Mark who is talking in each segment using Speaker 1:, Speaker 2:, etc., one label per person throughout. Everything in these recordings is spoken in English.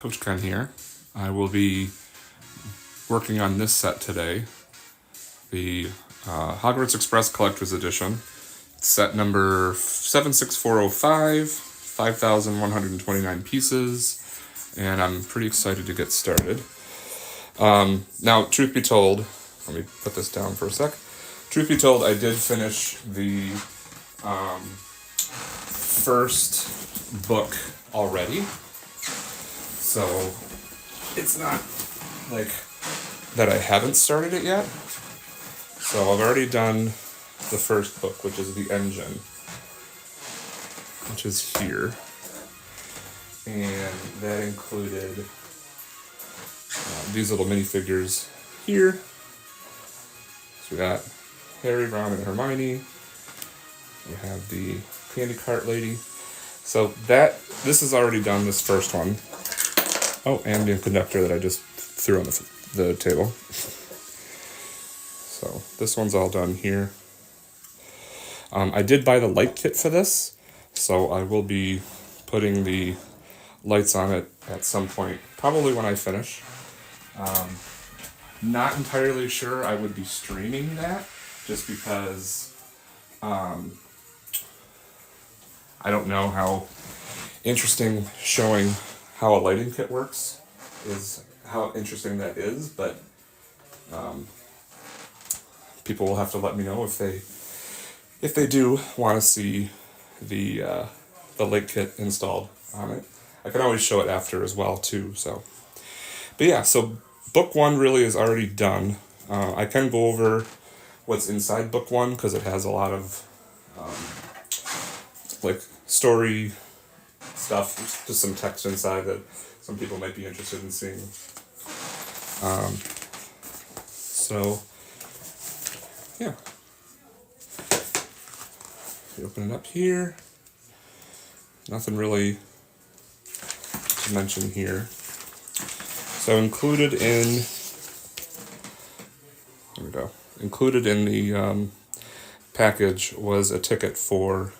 Speaker 1: Coach Ken here. I will be working on this set today, the Hogwarts Express Collector's Edition. It's set number 76405, 5,129 pieces, and I'm pretty excited to get started. Now, truth be told, let me put this down for a sec. Truth be told, I did finish the first book already. So it's not like that I haven't started it yet. So I've already done the first book, which is The Engine, which is here. And that included these little minifigures here. So we got Harry, Ron, and Hermione. We have the candy cart lady. So this is already done, this first one. Oh, and the conductor that I just threw on the table. So this one's all done here. I did buy the light kit for this, so I will be putting the lights on it at some point, probably when I finish. Not entirely sure I would be streaming that, just because I don't know how interesting showing how a lighting kit works is, how interesting that is, but people will have to let me know if they do want to see the light kit installed on it. I can always show it after as well too. So, but yeah, so book one really is already done. I can go over what's inside book one because it has a lot of like story stuff, just some text inside that some people might be interested in seeing. So, yeah. You open it up here. Nothing really to mention here. So included in the package was a ticket for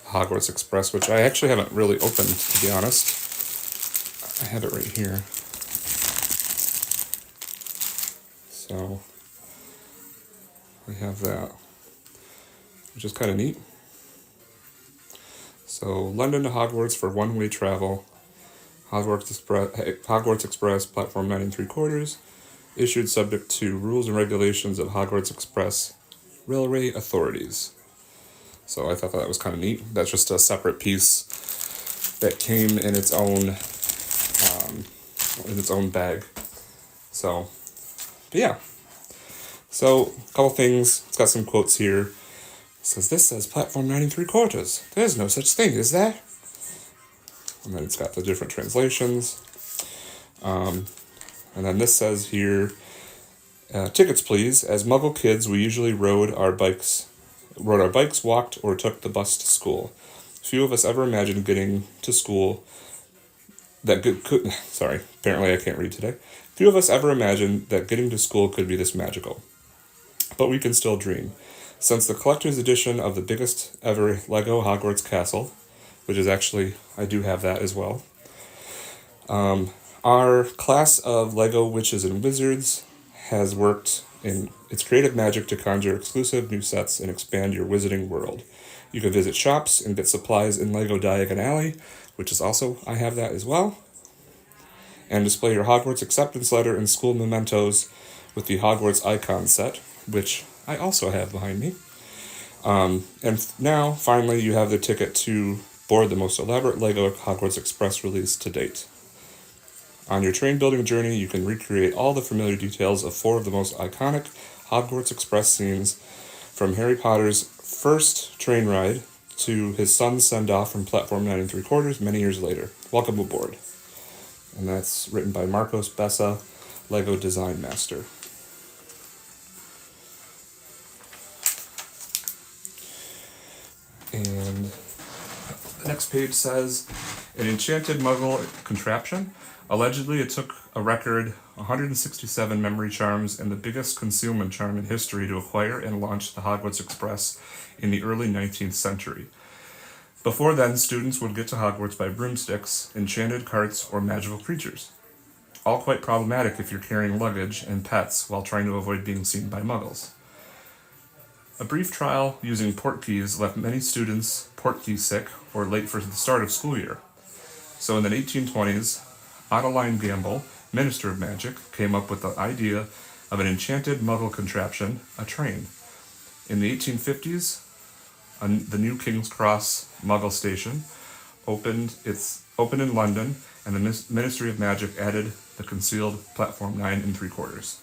Speaker 1: Hogwarts Express, which I actually haven't really opened, to be honest. I have it right here. So we have that, which is kind of neat. So London to Hogwarts for one-way travel. Hogwarts Express, platform 9 3/4, issued subject to rules and regulations of Hogwarts Express railway authorities. So I thought that was kind of neat. That's just a separate piece that came in its own bag. So, but yeah. So a couple things. It's got some quotes here. It says, "This says platform 9 3/4. There's no such thing, is there?" And then it's got the different translations. And then this says here, "Tickets, please. As Muggle kids, we usually rode our bikes, walked, or took the bus to school. Few of us ever imagined getting to school apparently I can't read today. Few of us ever imagined that getting to school could be this magical. But we can still dream. Since the collector's edition of the biggest ever Lego Hogwarts castle," which is actually, I do have that as well, "our class of Lego witches and wizards has worked in its creative magic to conjure exclusive new sets and expand your wizarding world. You can visit shops and get supplies in Lego Diagon Alley," which is also, I have that as well, "and display your Hogwarts acceptance letter and school mementos with the Hogwarts icon set," which I also have behind me. And now, finally, you have the ticket to board the most elaborate Lego Hogwarts Express release to date. On your train building journey, you can recreate all the familiar details of 4 of the most iconic Hogwarts Express scenes, from Harry Potter's first train ride to his son's send-off from platform 9 3/4 many years later. Welcome aboard. And that's written by Marcos Bessa, Lego Design Master. And the next page says, "An enchanted Muggle contraption. Allegedly, it took a record 167 memory charms and the biggest concealment charm in history to acquire and launch the Hogwarts Express in the early 19th century. Before then, students would get to Hogwarts by broomsticks, enchanted carts, or magical creatures. All quite problematic if you're carrying luggage and pets while trying to avoid being seen by muggles. A brief trial using portkeys left many students portkey sick or late for the start of school year. So in the 1820s, Adeline Gamble, Minister of Magic, came up with the idea of an enchanted muggle contraption, a train. In the 1850s, the new King's Cross Muggle Station opened in London, and the Ministry of Magic added the concealed platform 9 3/4.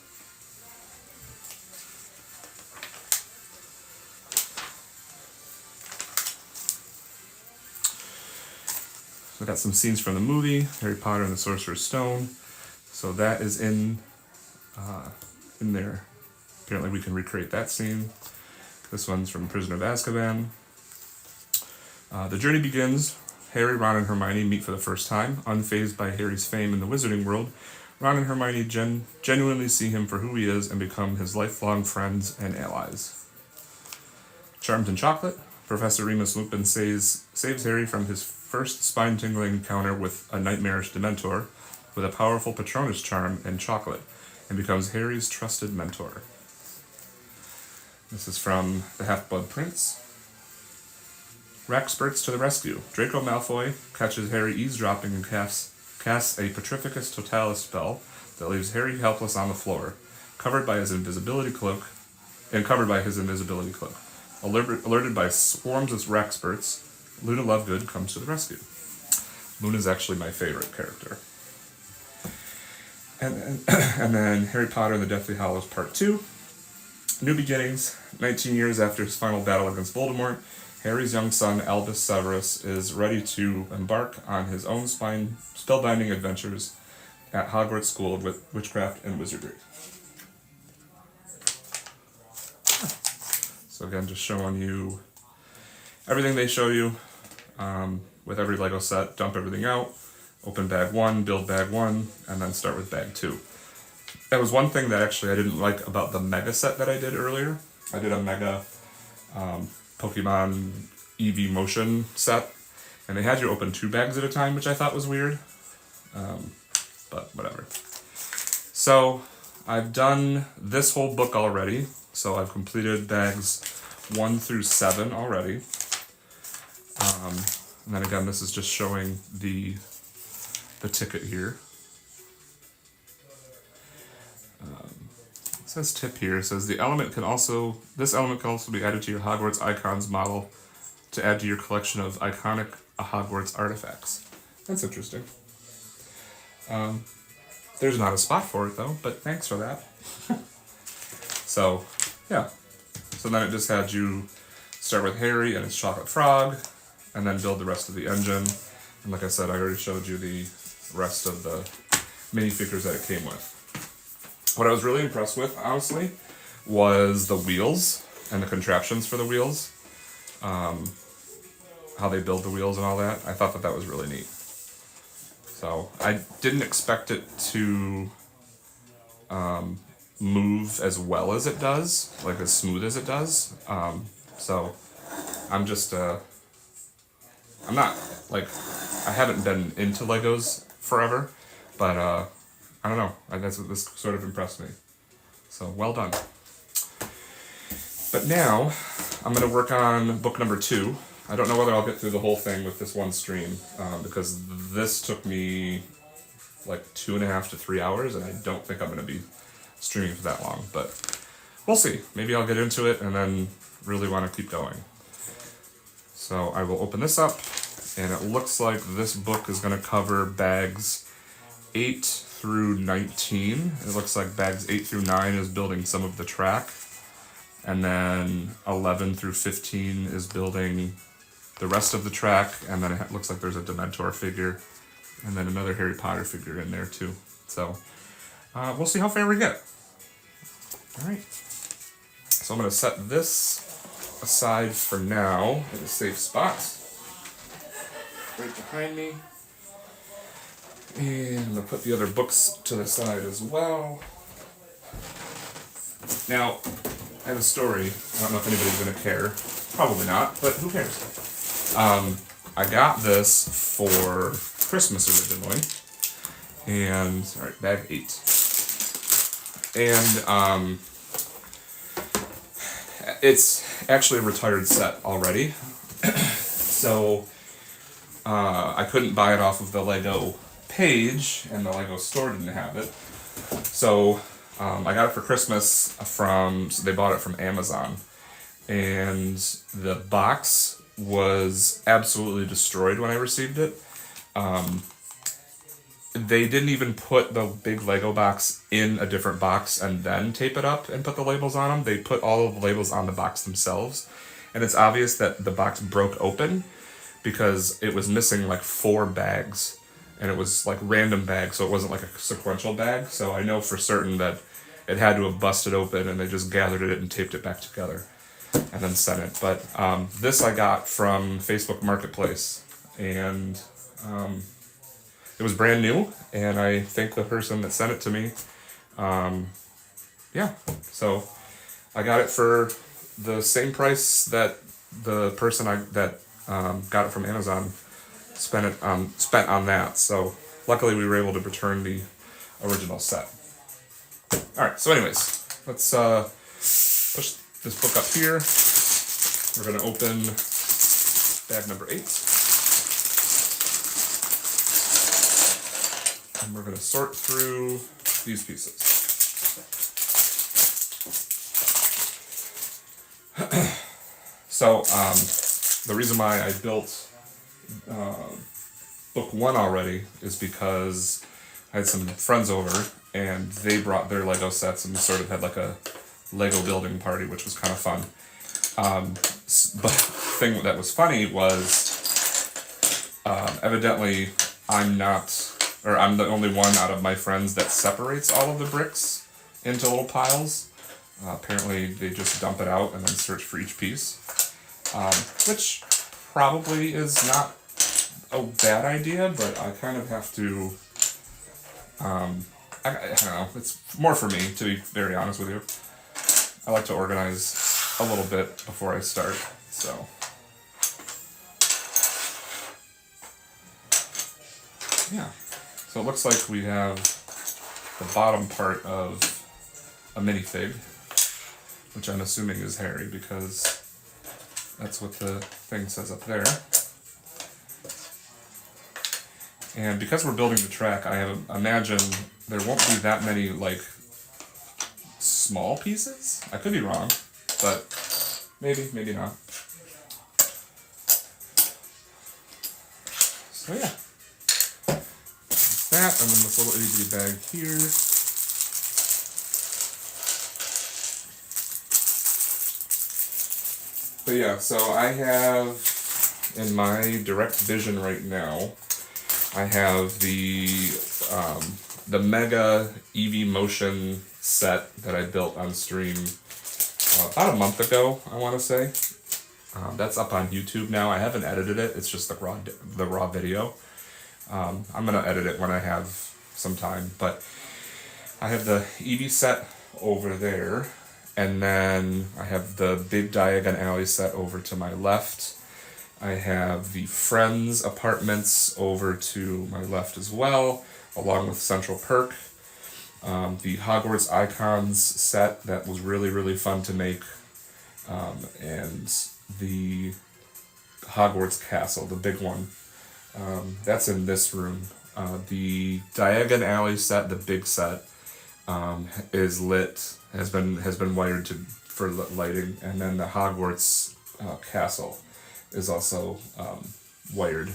Speaker 1: We got some scenes from the movie, Harry Potter and the Sorcerer's Stone. So that is in there. Apparently we can recreate that scene. This one's from Prisoner of Azkaban. The journey begins. Harry, Ron, and Hermione meet for the first time. Unfazed by Harry's fame in the wizarding world, Ron and Hermione genuinely see him for who he is and become his lifelong friends and allies. Charmed in Chocolate, Professor Remus Lupin saves Harry from his first spine-tingling encounter with a nightmarish Dementor with a powerful Patronus charm and chocolate, and becomes Harry's trusted mentor. This is from The Half-Blood Prince. Raxburts to the rescue. Draco Malfoy catches Harry eavesdropping and casts a Petrificus Totalis spell that leaves Harry helpless on the floor, covered by his invisibility cloak. Alerted by swarms of Raxburts, Luna Lovegood comes to the rescue. Luna's actually my favorite character. And then Harry Potter and the Deathly Hallows Part 2. New beginnings. 19 years after his final battle against Voldemort, Harry's young son, Albus Severus, is ready to embark on his own spellbinding adventures at Hogwarts School of Witchcraft and Wizardry. So again, just showing you everything they show you with every Lego set. Dump everything out, open bag 1, build bag 1, and then start with bag 2. That was one thing that actually I didn't like about the Mega set that I did earlier. I did a Mega Pokemon EV Motion set, and they had you open 2 bags at a time, which I thought was weird, but whatever. So I've done this whole book already, so I've completed bags 1 through 7 already. And then again, this is just showing the ticket here. It says tip here. It says this element can also be added to your Hogwarts Icons model to add to your collection of iconic Hogwarts artifacts. That's interesting. There's not a spot for it though, but thanks for that. So, yeah. So then it just had you start with Harry and his chocolate frog, and then build the rest of the engine. And like I said, I already showed you the rest of the minifigures that it came with. What I was really impressed with, honestly, was the wheels and the contraptions for the wheels. How they build the wheels and all that. I thought that was really neat. So I didn't expect it to move as well as it does, like as smooth as it does. So I'm just, I'm not, like, I haven't been into Legos forever, but I don't know, this sort of impressed me. So well done. But now I'm going to work on book number 2. I don't know whether I'll get through the whole thing with this one stream, because this took me like 2.5 to 3 hours, and I don't think I'm going to be streaming for that long, but we'll see. Maybe I'll get into it and then really want to keep going. So I will open this up, and it looks like this book is going to cover bags 8 through 19. It looks like bags 8 through 9 is building some of the track, and then 11 through 15 is building the rest of the track, and then it looks like there's a Dementor figure, and then another Harry Potter figure in there too. So we'll see how far we get. Alright, so I'm going to set this aside for now in a safe spot, right behind me, and I'm going to put the other books to the side as well. Now, I have a story. I don't know if anybody's going to care. Probably not, but who cares? I got this for Christmas originally, and all right, bag 8, and it's actually a retired set already, so I couldn't buy it off of the Lego page, and the Lego store didn't have it. So I got it for Christmas so they bought it from Amazon, and the box was absolutely destroyed when I received it. They didn't even put the big Lego box in a different box and then tape it up and put the labels on them. They put all of the labels on the box themselves, and it's obvious that the box broke open because it was missing like 4 bags, and it was like random bags, so it wasn't like a sequential bag. So I know for certain that it had to have busted open, and they just gathered it and taped it back together and then sent it. But this I got from Facebook Marketplace, and it was brand new, and I thank the person that sent it to me. Yeah, so I got it for the same price that the person got it from Amazon spent on that. So luckily we were able to return the original set. All right. So anyways, let's push this book up here. We're gonna open bag number 8, and we're gonna sort through these pieces. So the reason why I built book 1 already is because I had some friends over, and they brought their Lego sets, and we sort of had like a Lego building party, which was kind of fun. But the thing that was funny was evidently I'm the only one out of my friends that separates all of the bricks into little piles. Apparently they just dump it out and then search for each piece, which probably is not a bad idea, but I kind of have to, I don't know, it's more for me, to be very honest with you. I like to organize a little bit before I start, so. Yeah, so it looks like we have the bottom part of a minifig, which I'm assuming is Harry, because that's what the thing says up there. And because we're building the track, I imagine there won't be that many, like, small pieces. I could be wrong, but maybe not. So yeah, that's that, and then this little itty bitty bag here. But yeah, so I have, in my direct vision right now, I have the Mega EV Motion set that I built on stream about a month ago, I want to say. That's up on YouTube now. I haven't edited it. It's just the raw video. I'm gonna edit it when I have some time. But I have the EV set over there, and then I have the big Diagon Alley set over to my left. I have the Friends apartments over to my left as well, along with Central Perk. The Hogwarts Icons set that was really, really fun to make. And the Hogwarts Castle, the big one. That's in this room. The Diagon Alley set, the big set, is lit, has been wired for lighting, and then the Hogwarts Castle is also wired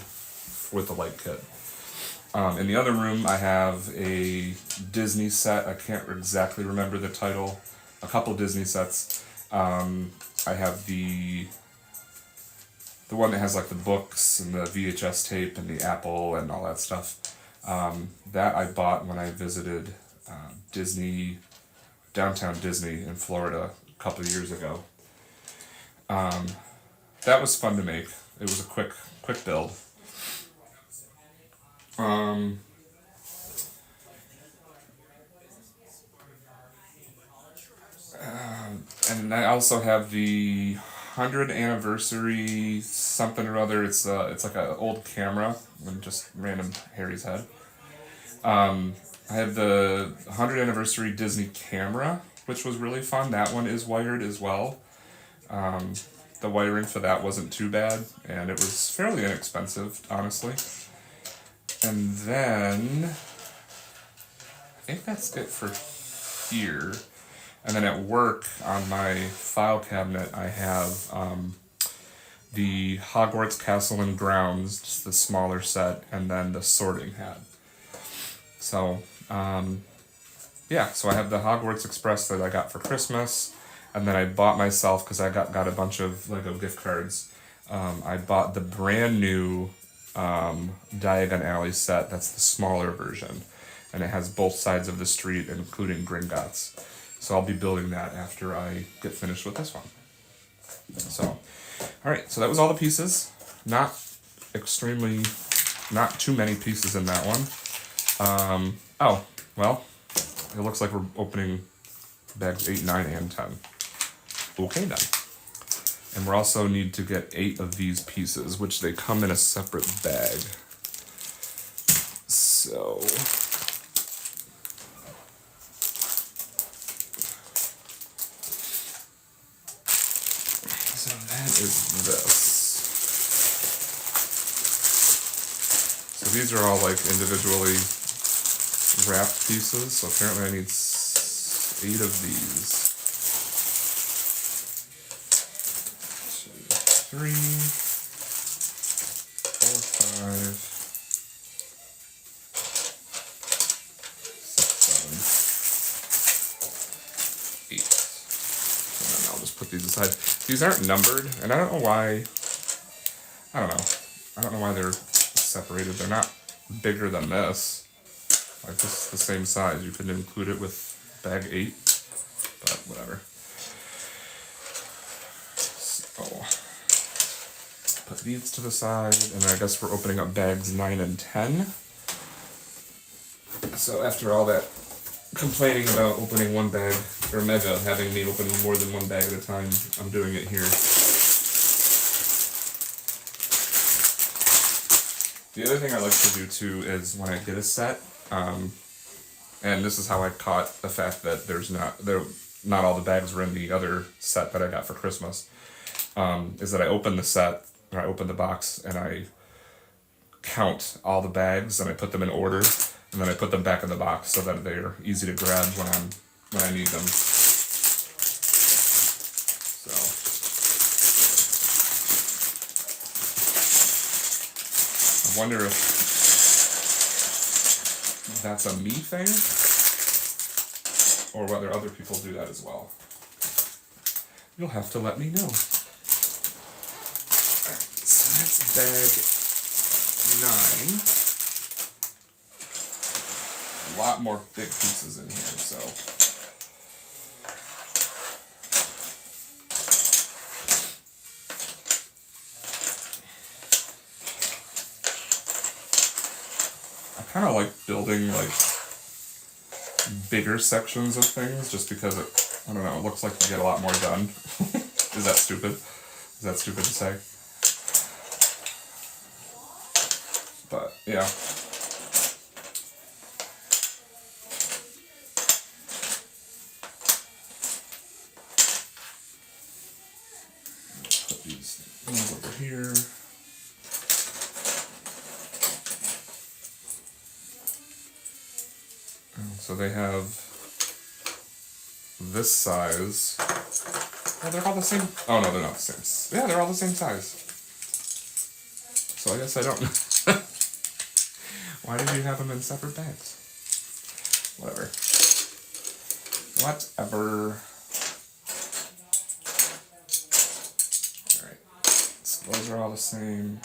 Speaker 1: with the light kit. In the other room, I have a Disney set. I can't exactly remember the title. A couple Disney sets. I have the one that has like the books and the VHS tape and the Apple and all that stuff. That I bought when I visited downtown Disney in Florida a couple of years ago. That was fun to make. It was a quick build. And I also have the 100 anniversary something or other. It's like an old camera and just random Harry's head. I have the 100 anniversary Disney camera, which was really fun. That one is wired as well. The wiring for that wasn't too bad, and it was fairly inexpensive, honestly. And then I think that's it for here. And then at work on my file cabinet, I have the Hogwarts Castle and Grounds, just the smaller set, and then the Sorting Hat. So, yeah, so I have the Hogwarts Express that I got for Christmas, and then I bought myself, because I got a bunch of Lego gift cards, I bought the brand new Diagon Alley set. That's the smaller version, and it has both sides of the street, including Gringotts. So I'll be building that after I get finished with this one. So, alright, so that was all the pieces. Not too many pieces in that one. Oh, well, it looks like we're opening bags 8, 9, and 10. Okay then. And we also need to get 8 of these pieces, which they come in a separate bag. So that is this. So these are all like individually wrapped pieces, so apparently I need 8 of these. 2, 3, 4, 5, 6, 7, 8. And then I'll just put these aside. These aren't numbered, and I don't know why. I don't know why they're separated. They're not bigger than this. Like, this is the same size. You could include it with bag 8, but whatever. So, put these to the side, and then I guess we're opening up bags 9 and 10. So after all that complaining about opening one bag, or Mega having me open more than one bag at a time, I'm doing it here. The other thing I like to do too is when I get a set, and this is how I caught the fact that not all the bags were in the other set that I got for Christmas, is that I open the set, or I open the box, and I count all the bags, and I put them in order, and then I put them back in the box so that they're easy to grab when I need them. So I wonder if that's a me thing, or whether other people do that as well. You'll have to let me know. Alright, so that's bag 9. A lot more big pieces in here, so. I kind of like building like bigger sections of things just because it looks like you get a lot more done. Is that stupid? Is that stupid to say? But yeah. Put these over here. So they have this size. Oh, they're all the same. Oh no, they're not the same. Yeah, they're all the same size. So I guess I don't. Why did you have them in separate bags? Whatever. Whatever. Alright. So those are all the same.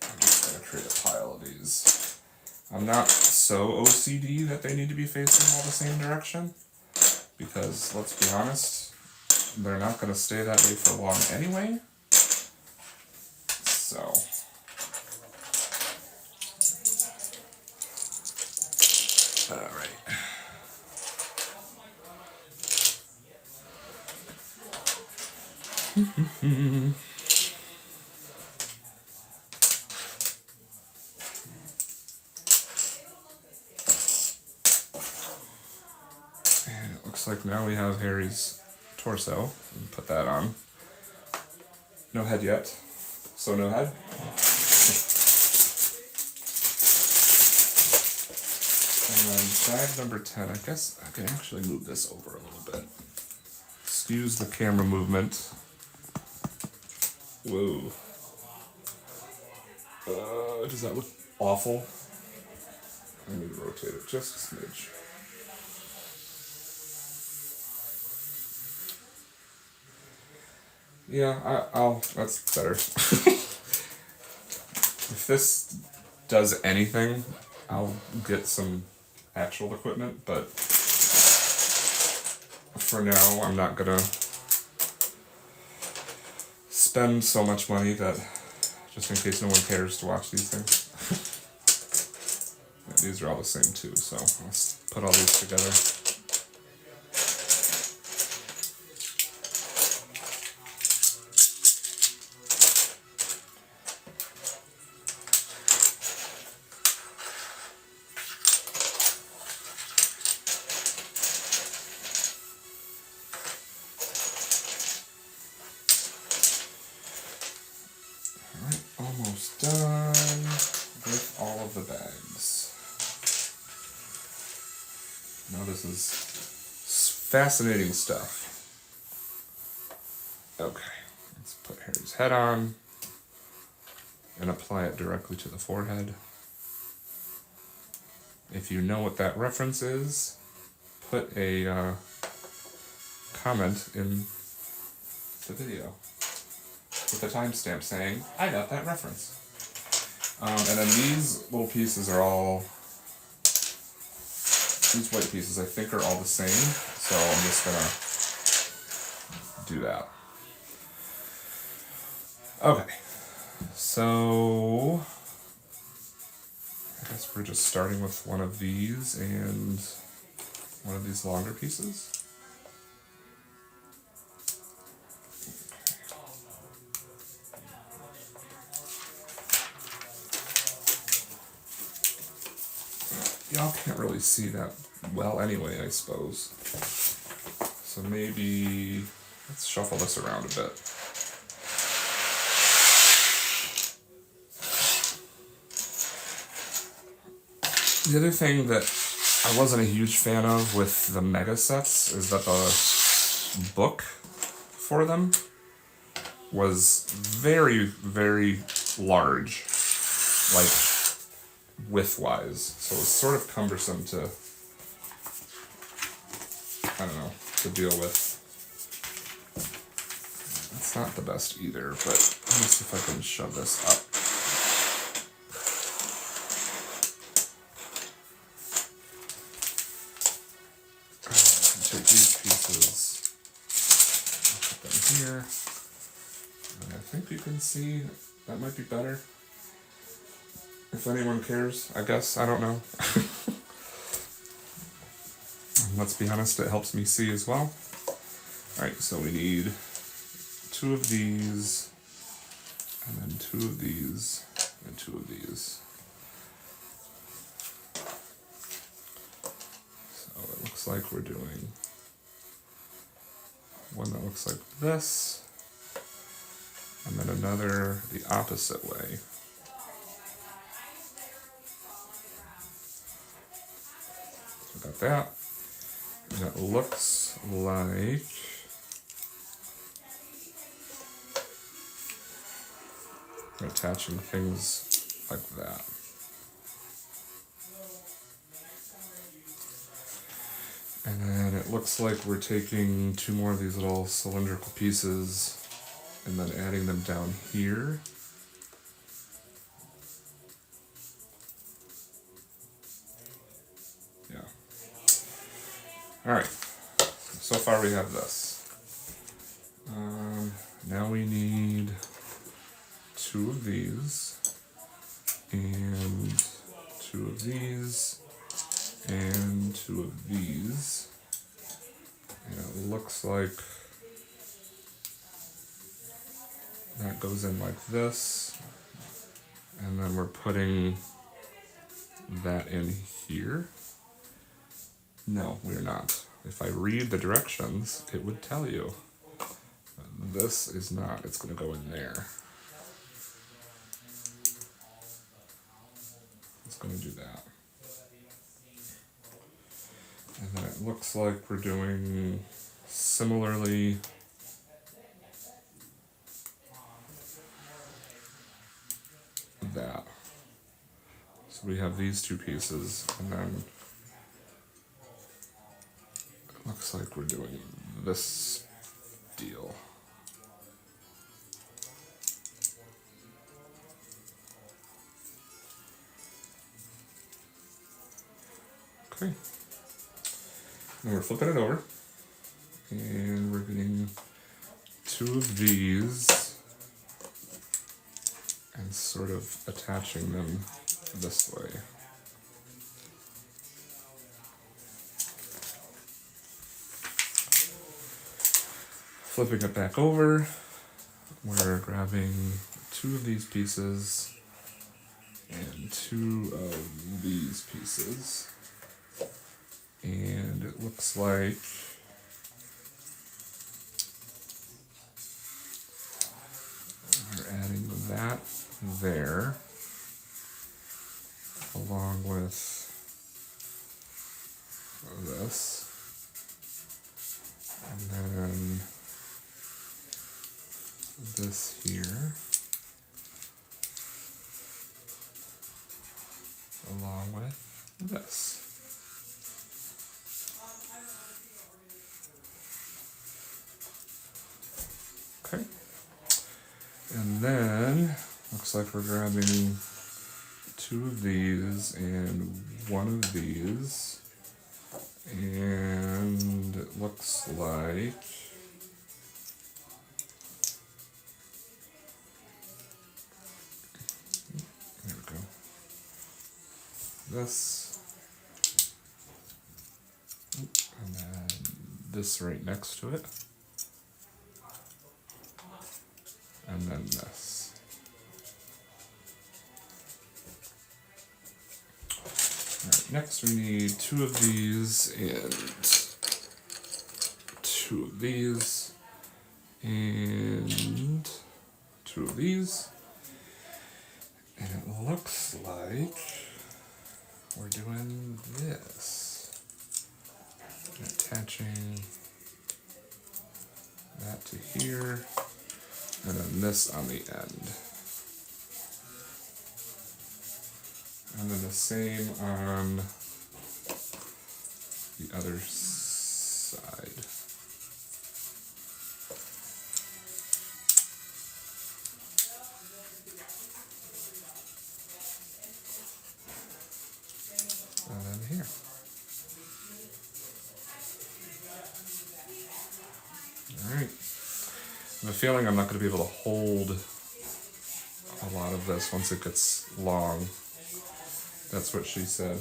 Speaker 1: I'm just gonna create a pile of these. I'm not so OCD that they need to be facing all the same direction, because let's be honest, they're not going to stay that way for long anyway. So, alright. And it looks like now we have Harry's torso. Put that on. No head yet. So no head. And then bag number 10. I guess I can actually move this over a little bit. Excuse the camera movement. Whoa. Does that look awful? I need to rotate it just a smidge. Yeah, I'll that's better. If this does anything, I'll get some actual equipment, but for now, I'm not gonna spend so much money that just in case no one cares to watch these things. Yeah, these are all the same too, so let's put all these together. Almost done with all of the bags. Now this is fascinating stuff. Okay, let's put Harry's head on and apply it directly to the forehead. If you know what that reference is, put a comment in the video with a timestamp saying, I got that reference. And then these little pieces are all, these white pieces I think are all the same, so I'm just gonna do that. Okay, so I guess we're just starting with one of these and one of these longer pieces. Y'all can't really see that well anyway, I suppose. So maybe let's shuffle this around a bit. The other thing that I wasn't a huge fan of with the mega sets is that the book for them was very, very large, like width-wise. So it was sort of cumbersome to, I don't know, to deal with. It's not the best either, but let me see if I can shove this up. Take these pieces, put them here, and I think you can see that might be better. If anyone cares, I guess, I don't know. Let's be honest, it helps me see as well. Alright, so we need 2 of these, and then 2 of these, and 2 of these. So it looks like we're doing one that looks like this, and then another the opposite way. So we got that, and it looks like we're attaching things like that. And then it looks like we're taking 2 more of these little cylindrical pieces and then adding them down here. Yeah. Alright, so far we have this. Now we need 2 of these, and 2 of these, and 2 of these. And it looks like That goes in like this. And then we're putting that in here. No, we're not. If I read the directions, it would tell you. This is not. It's going to go in there. It's going to do that. And then it looks like we're doing similarly that. So we have these two pieces, and then it looks like we're doing this deal. Okay. Now we're flipping it over, and we're getting two of these and sort of attaching them this way. Flipping it back over, we're grabbing two of these pieces and two of these pieces. And it looks like we're adding that there, along with this, and then this here, along with this. Okay. And then looks like we're grabbing two of these and one of these, and it looks like there we go. This, and then this right next to it, and then this. Alright, next we need two of these and two of these and two of these. And it looks like we're doing this. Attaching that to here, and then this on the end. And then the same on the other side. And then here. Alright. I have a feeling I'm not going to be able to hold a lot of this once it gets long. That's what she said.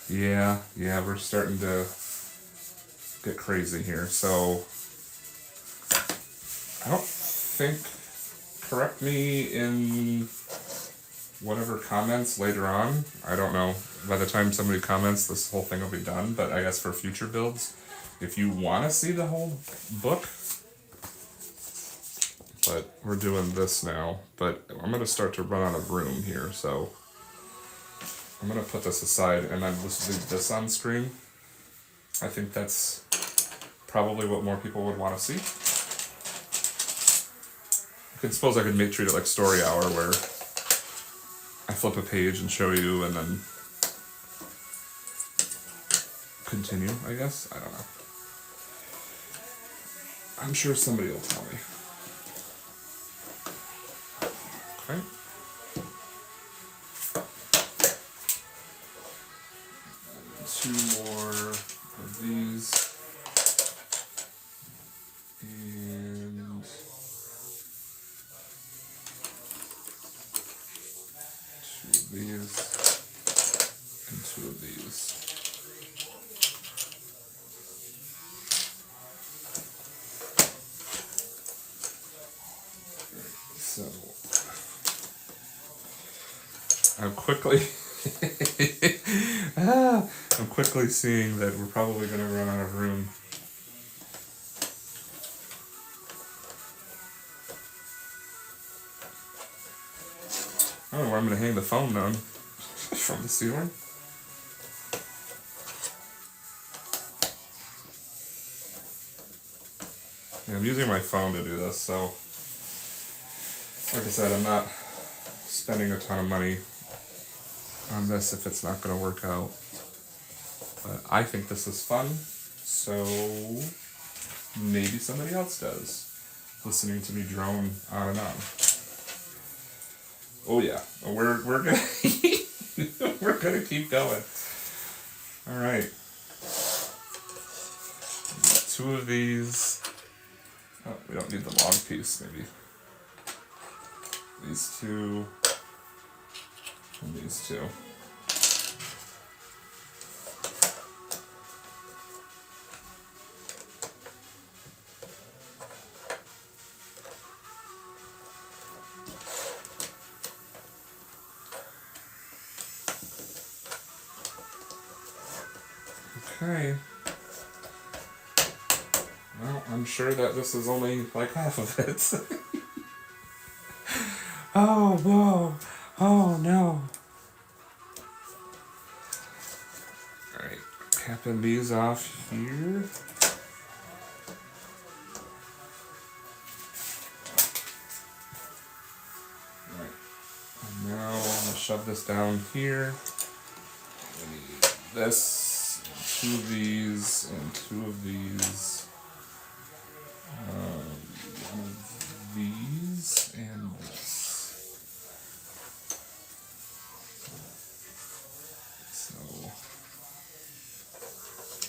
Speaker 1: Yeah, we're starting to get crazy here. So, I don't think, correct me in whatever comments later on. I don't know. By the time somebody comments, this whole thing will be done. But I guess for future builds, if you want to see the whole book, but we're doing this now. But I'm going to start to run out of room here, so I'm going to put this aside and then just leave this on screen. I think that's probably what more people would want to see. I could treat it like Story Hour, where I flip a page and show you and then continue, I guess. I don't know. I'm sure somebody will tell me. Okay. Two more of these. And two of these. And two of these. I'm quickly I'm quickly seeing that we're probably going to run out of room. I don't know where I'm going to hang the phone down. From the ceiling. Yeah, I'm using my phone to do this, so like I said, I'm not spending a ton of money on this if it's not going to work out. But I think this is fun, so maybe somebody else does. Listening to me drone on and on. Oh yeah, we're gonna we're gonna keep going. All right, two of these. Oh, we don't need the long piece. Maybe these two and these two. Okay. Well, I'm sure that this is only like half of it. Oh, whoa. Oh, no. Alright, capping these off here. Alright, and now I'm going to shove this down here. We need this, two of these, and two of these. One of these, and this.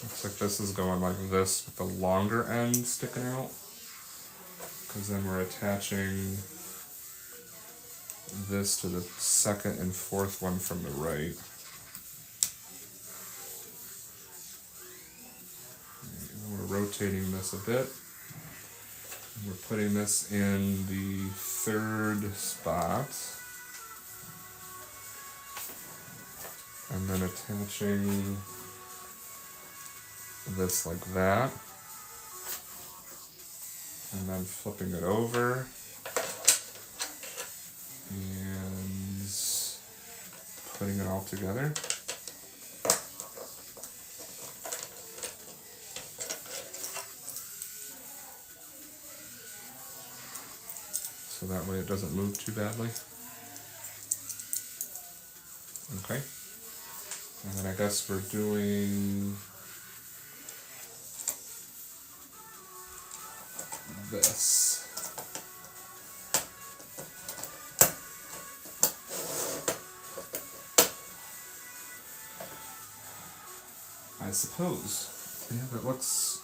Speaker 1: Looks like this is going like this with the longer end sticking out. Because then we're attaching this to the second and fourth one from the right. And we're rotating this a bit. And we're putting this in the third spot. And then attaching this like that, and then flipping it over and putting it all together. So that way it doesn't move too badly. Okay. And then I guess we're doing this. I suppose. Yeah, that looks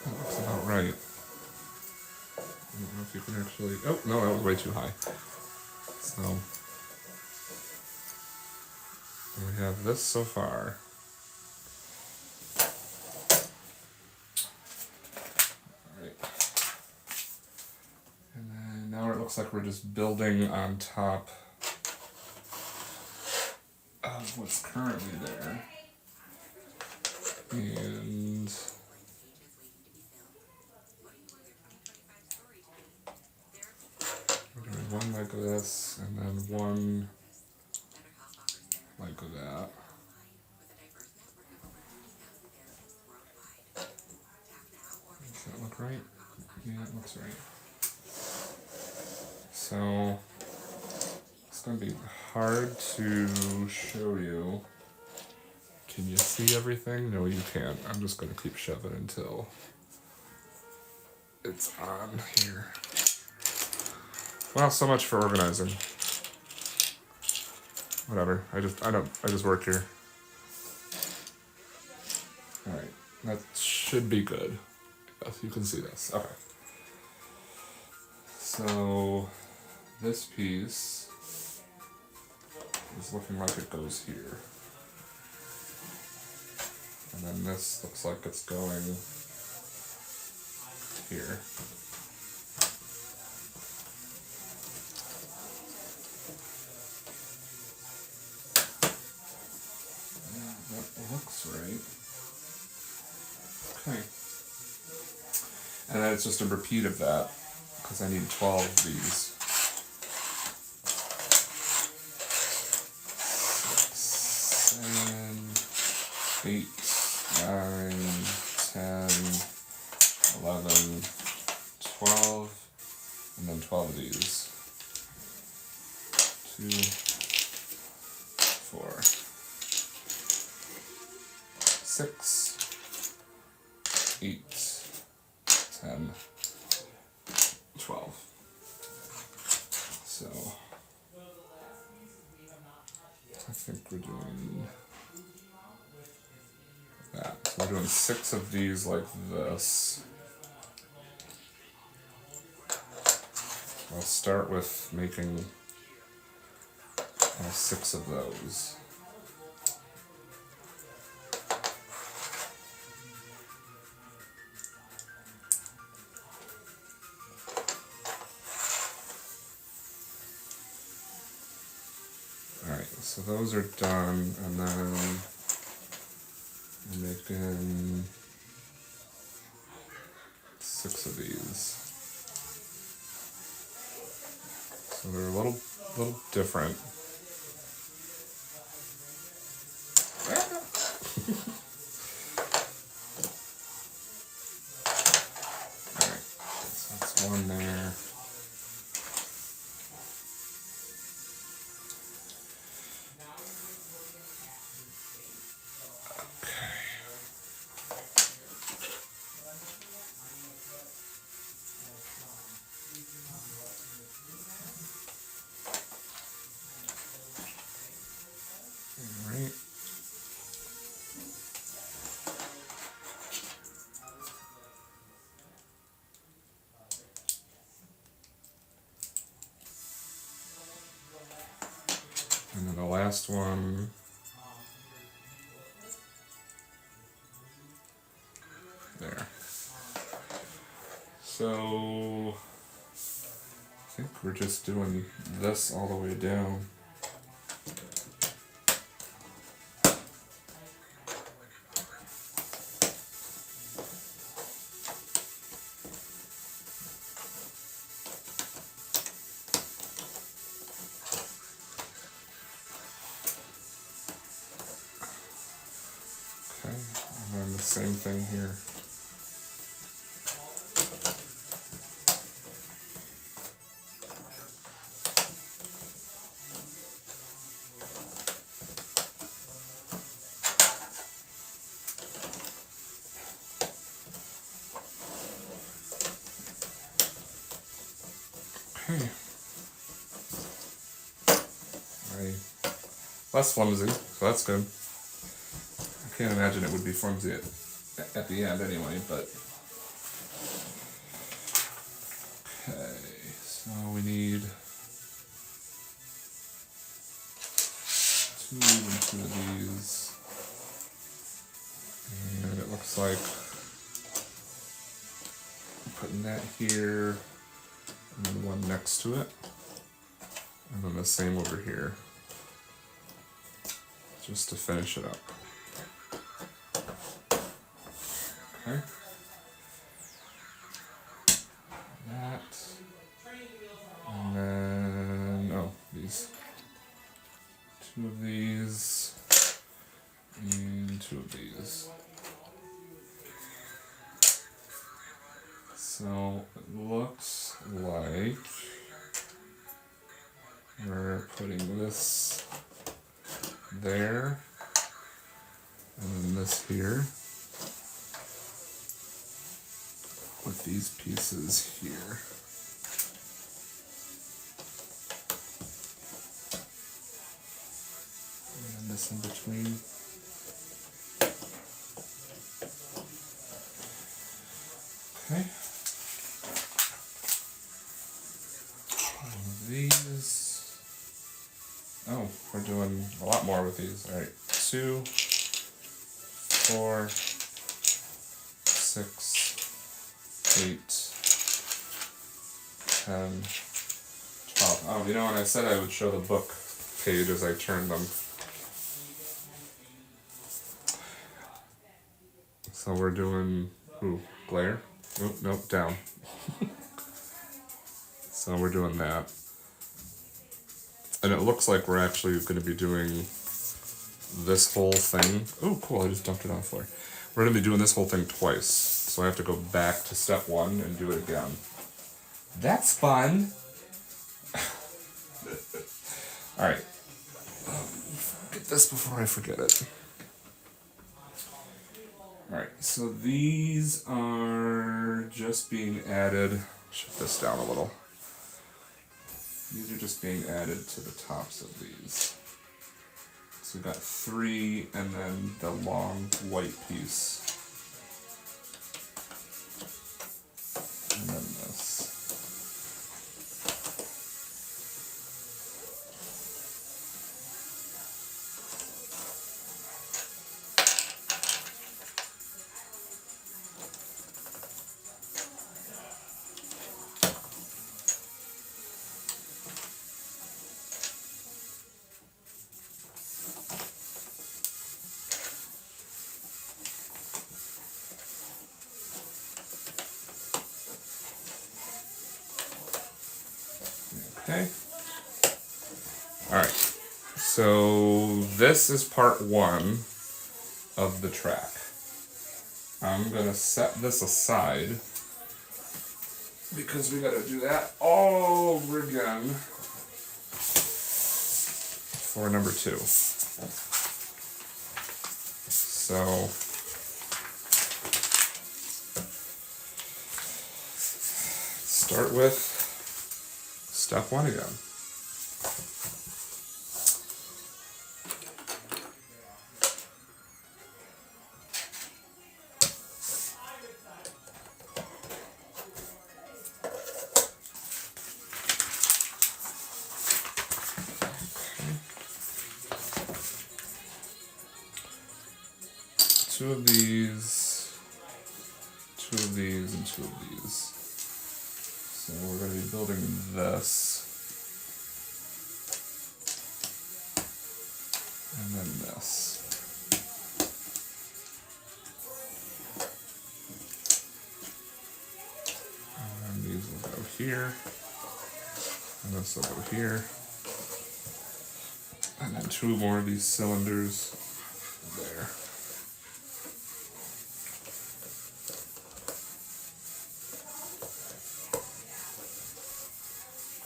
Speaker 1: about right. I don't know if you can actually. Oh no, that was way too high. So we have this so far. Looks like we're just building on top of what's currently there. And we're doing one like this and then one like that. Does that look right? Yeah, it looks right. So it's going to be hard to show you. Can you see everything? No, you can't. I'm just going to keep shoving until it's on here. Well, so much for organizing. Whatever. I just work here. All right. That should be good. Yes, you can see this. Okay. So this piece is looking like it goes here. And then this looks like it's going here. That looks right. Okay. And then it's just a repeat of that, because I need 12 of these. 8, 9, 10, 11, 12, and then 12 of these. 2, 4, 6, 8, 10, 12. So I think we're doing that. So we're doing 6 of these like this. I'll start with making 6 of those. Alright, so those are done, and then we're making 6 of these. So they're a little different. Alright, so that's one there. Alright. And then the last one, there. So I think we're just doing this all the way down. Okay, and then the same thing here. Okay. Less flimsy, so that's good. I can't imagine it would be flimsy at the end anyway, but... Okay, so we need 2 and 2 of these. And it looks like I'm putting that here, and then one next to it, and then the same over here, just to finish it up. Okay. That. And then, oh, these. 2 of these, and 2 of these. So it looks like we're putting this there, and then this here, with these pieces here. And this in between. Okay. These. Oh, we're doing a lot more with these. Alright, 2, 4, 6, 8, 10, 12. Oh, you know what? I said I would show the book page as I turned them. So we're doing, glare? Nope, down. So we're doing that. And it looks like we're actually going to be doing this whole thing. Oh, cool, I just dumped it on the floor. We're going to be doing this whole thing twice. So I have to go back to step 1 and do it again. That's fun. Alright. Get this before I forget it. Alright, so these are just being added. Shift this down a little. These are just being added to the tops of these. So we've got 3 and then the long white piece. And then this. Okay. Alright. So this is part 1 of the track. I'm going to set this aside because we got to do that all over again for number 2. So start with step 1 again. Two of these, and 2 of these. So we're going to be building this. And then this. And then these will go here. And this will go here. And then 2 more of these cylinders there.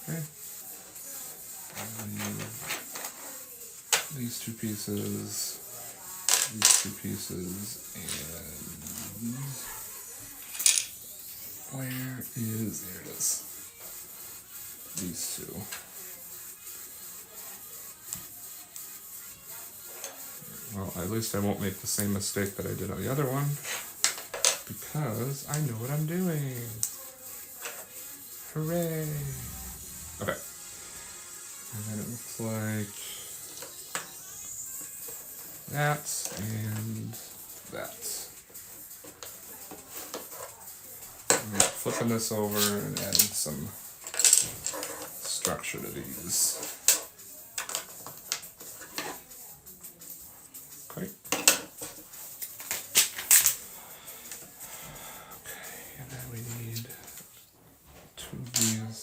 Speaker 1: Okay. And these 2 pieces, these 2 pieces, and where is, there it is, these 2. Well, at least I won't make the same mistake that I did on the other one, because I know what I'm doing. Hooray! Okay. And then it looks like that and that. I'm flipping this over and adding some structure to these. Okay. Okay, and then we need 2 of these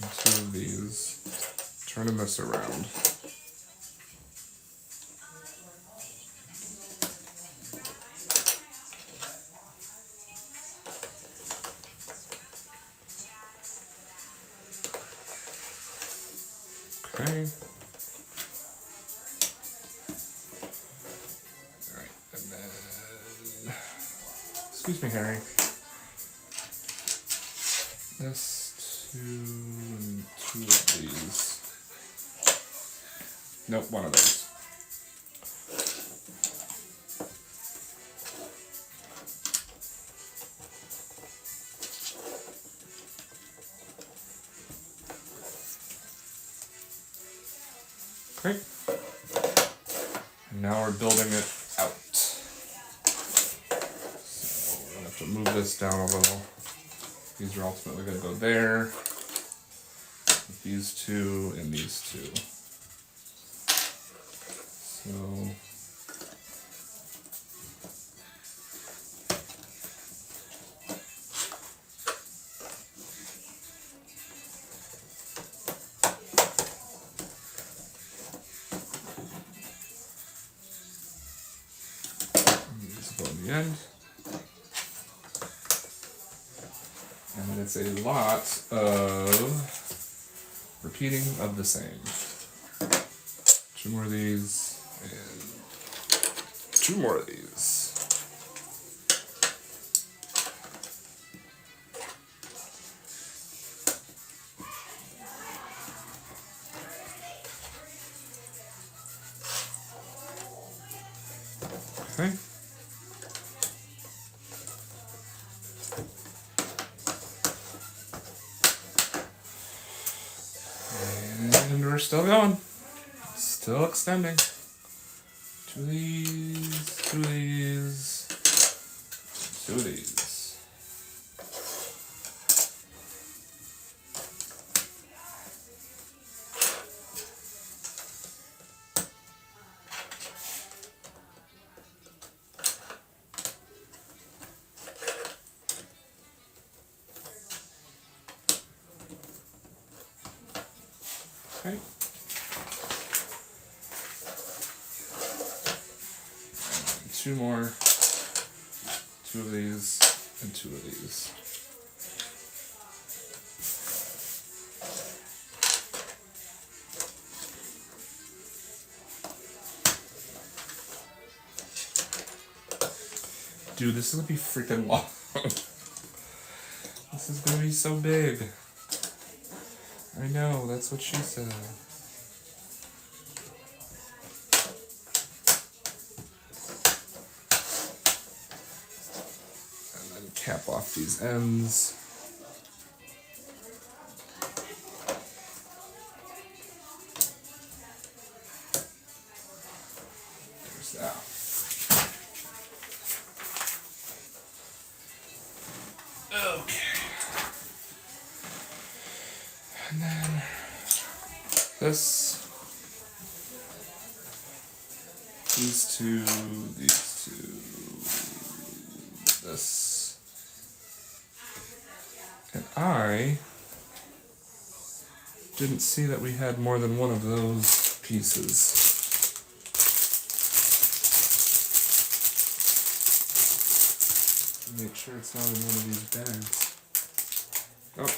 Speaker 1: and 2 of these. Turning this around. Okay. Alright, and then, excuse me, Harry. This 2 and 2 of these. Nope, 1 of those. Okay. And now we're building it out. So we're going to have to move this down a little. These are ultimately going to go there. These 2 and these 2. So end. And it's a lot of repeating of the same. 2 more of these, and 2 more of these. Okay. And we're still going. Still extending. 2 of these, 2 of these, 2 of these. Okay. And 2 more. 2 of these and 2 of these. Dude, this is gonna be freaking long. This is gonna be so big. I know, that's what she said. And then cap off these ends. There's that. Okay. And then this, these 2, these 2, this, and I didn't see that we had more than one of those pieces. Make sure it's not in one of these bags. Oh,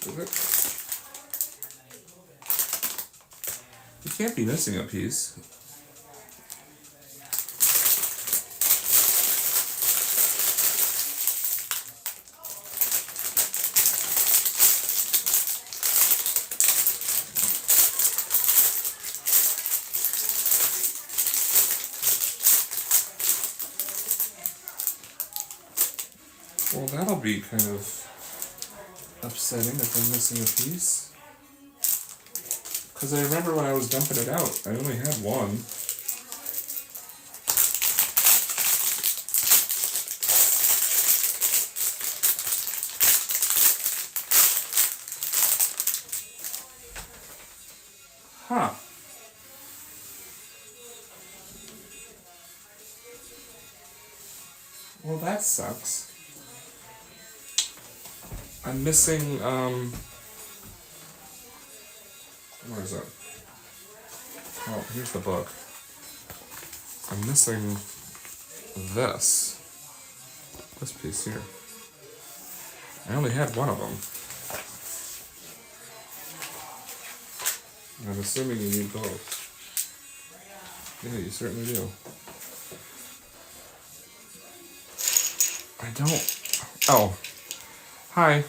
Speaker 1: is it? You can't be missing a piece. Well, that'll be kind of upsetting if I'm missing a piece. Because I remember when I was dumping it out, I only had one. Huh. Well, that sucks. I'm missing, where is it? Oh, here's the book. I'm missing this piece here. I only had one of them. I'm assuming you need both. Yeah, you certainly do. I don't. Oh. Hi.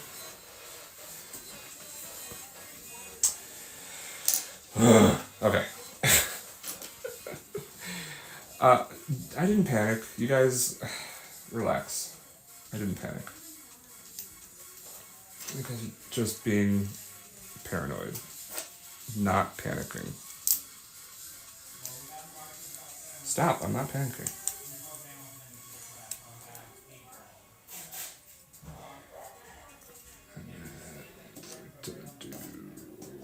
Speaker 1: Okay. I didn't panic. You guys, relax. I didn't panic. I think I'm just being paranoid. Not panicking. Stop, I'm not panicking.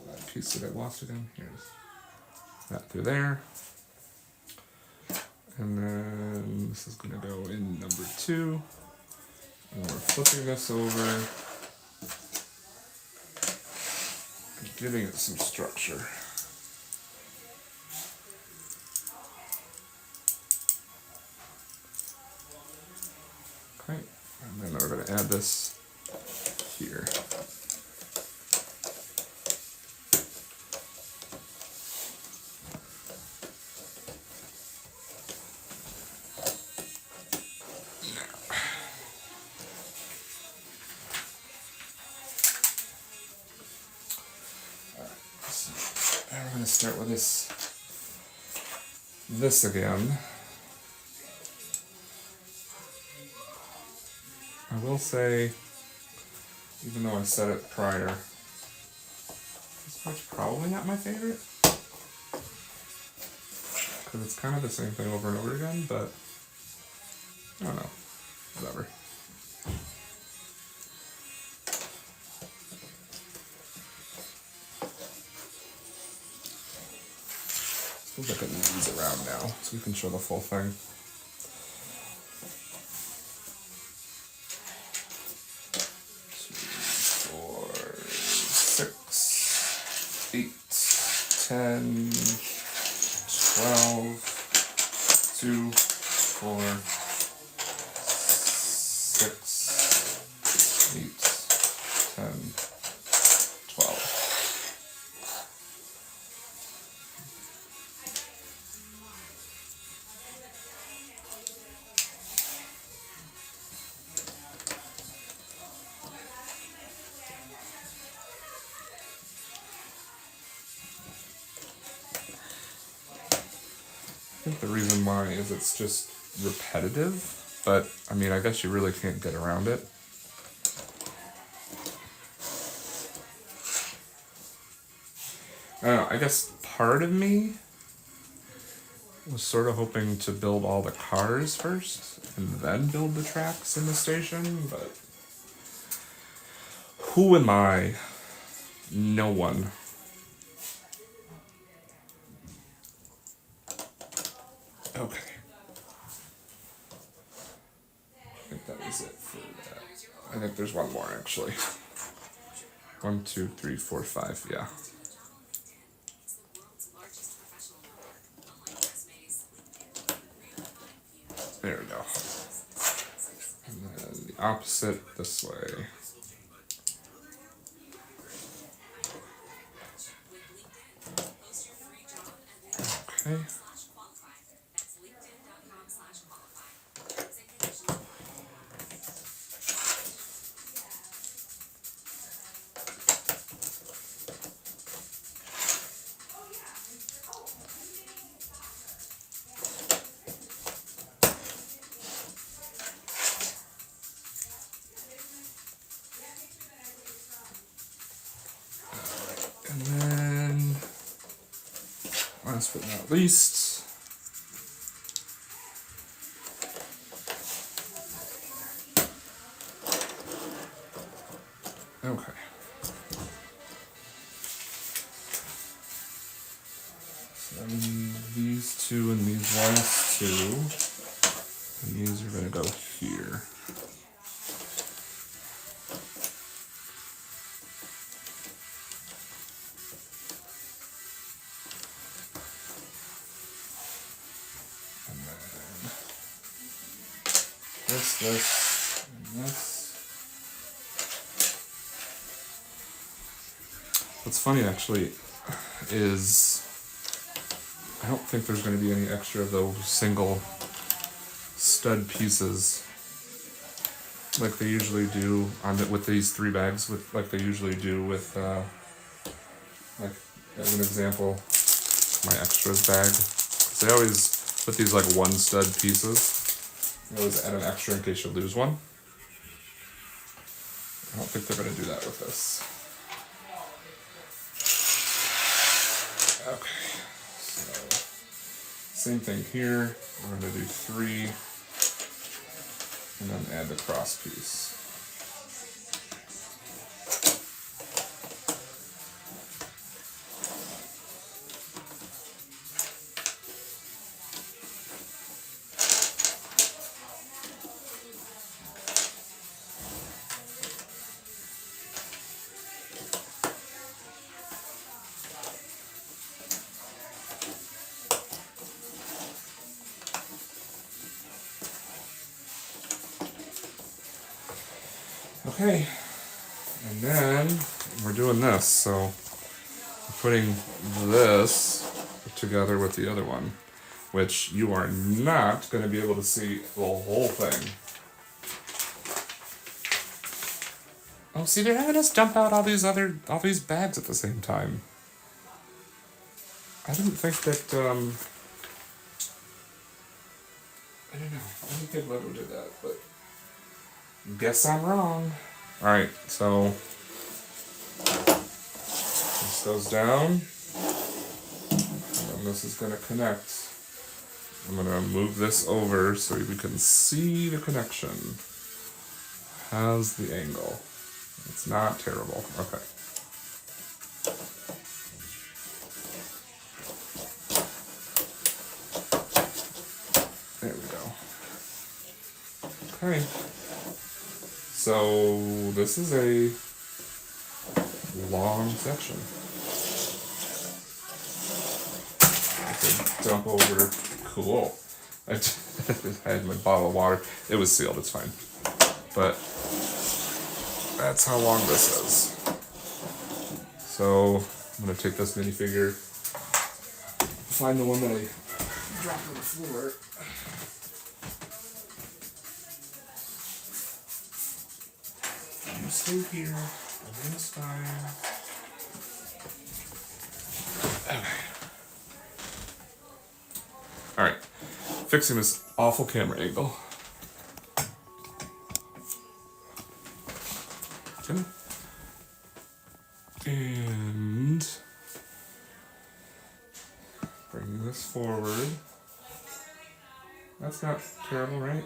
Speaker 1: That piece that I lost it in. Here's that through there. And then this is going to go in number 2. And we're flipping this over and giving it some structure. we're going to start with this again. I will say, even though I said it prior, this part's probably not my favorite. Because it's kind of the same thing over and over again, but I don't know. Whatever. Feels like I move these around now so we can show the full thing. 10, 12, 2, 4, 6, 8, 10, 12. I think the reason why is it's just repetitive, but I mean, I guess you really can't get around it. I don't know, I guess part of me was sort of hoping to build all the cars first and then build the tracks in the station, but who am I? No one. Okay. I think that was it for that. I think there's one more actually. 1, 2, 3, 4, 5, yeah. There we go. And then the opposite this way. Okay. And then, last but not least, okay. So these two and these last two, and these are going to go here. This, and this. What's funny actually is I don't think there's going to be any extra of those single stud pieces like they usually do on with these 3 bags, with like they usually do with like as an example, my extras bag. 'Cause they always put these like 1 stud pieces. You always add an extra in case you lose one. I don't think they're going to do that with this. Okay, so same thing here. We're going to do 3 and then add the cross piece. Okay, and then we're doing this, so we're putting this together with the other one, which you are not going to be able to see the whole thing. Oh, see, they're having us dump out all these bags at the same time. I didn't think that, I don't know. I didn't think Lego did that, but guess I'm wrong. Alright, so this goes down, and this is going to connect. I'm going to move this over so we can see the connection. How's the angle? It's not terrible. Okay. There we go. Okay. So this is a long section. I could dump over. Cool. I had my bottle of water. It was sealed. It's fine. But that's how long this is. So I'm gonna take this minifigure, find the one that I dropped on the floor. You stay here. I'm gonna style. Okay. All right. Fixing this awful camera angle. Okay. And bring this forward. That's not terrible, right?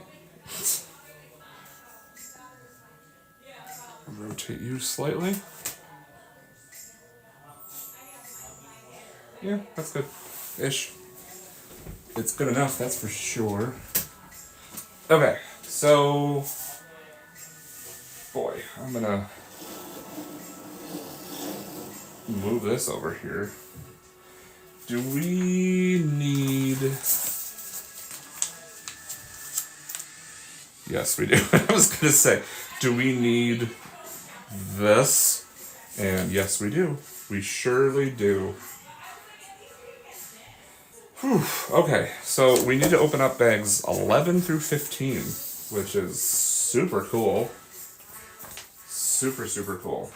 Speaker 1: Rotate you slightly. Yeah, that's good. Ish. It's good enough, that's for sure. Okay, so boy, I'm gonna move this over here. Do we need... Yes, we do. I was gonna say, do we need this? And yes, we do. We surely do. Whew. Okay, so we need to open up bags 11 through 15, which is super cool. Super, super cool.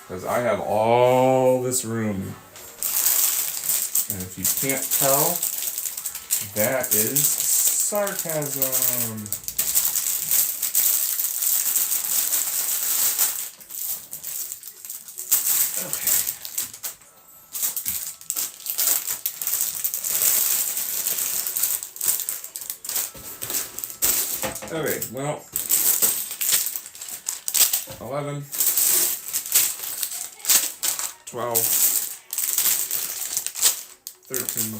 Speaker 1: Because I have all this room. And if you can't tell, that is sarcasm. Okay, well, 11, 12, 13,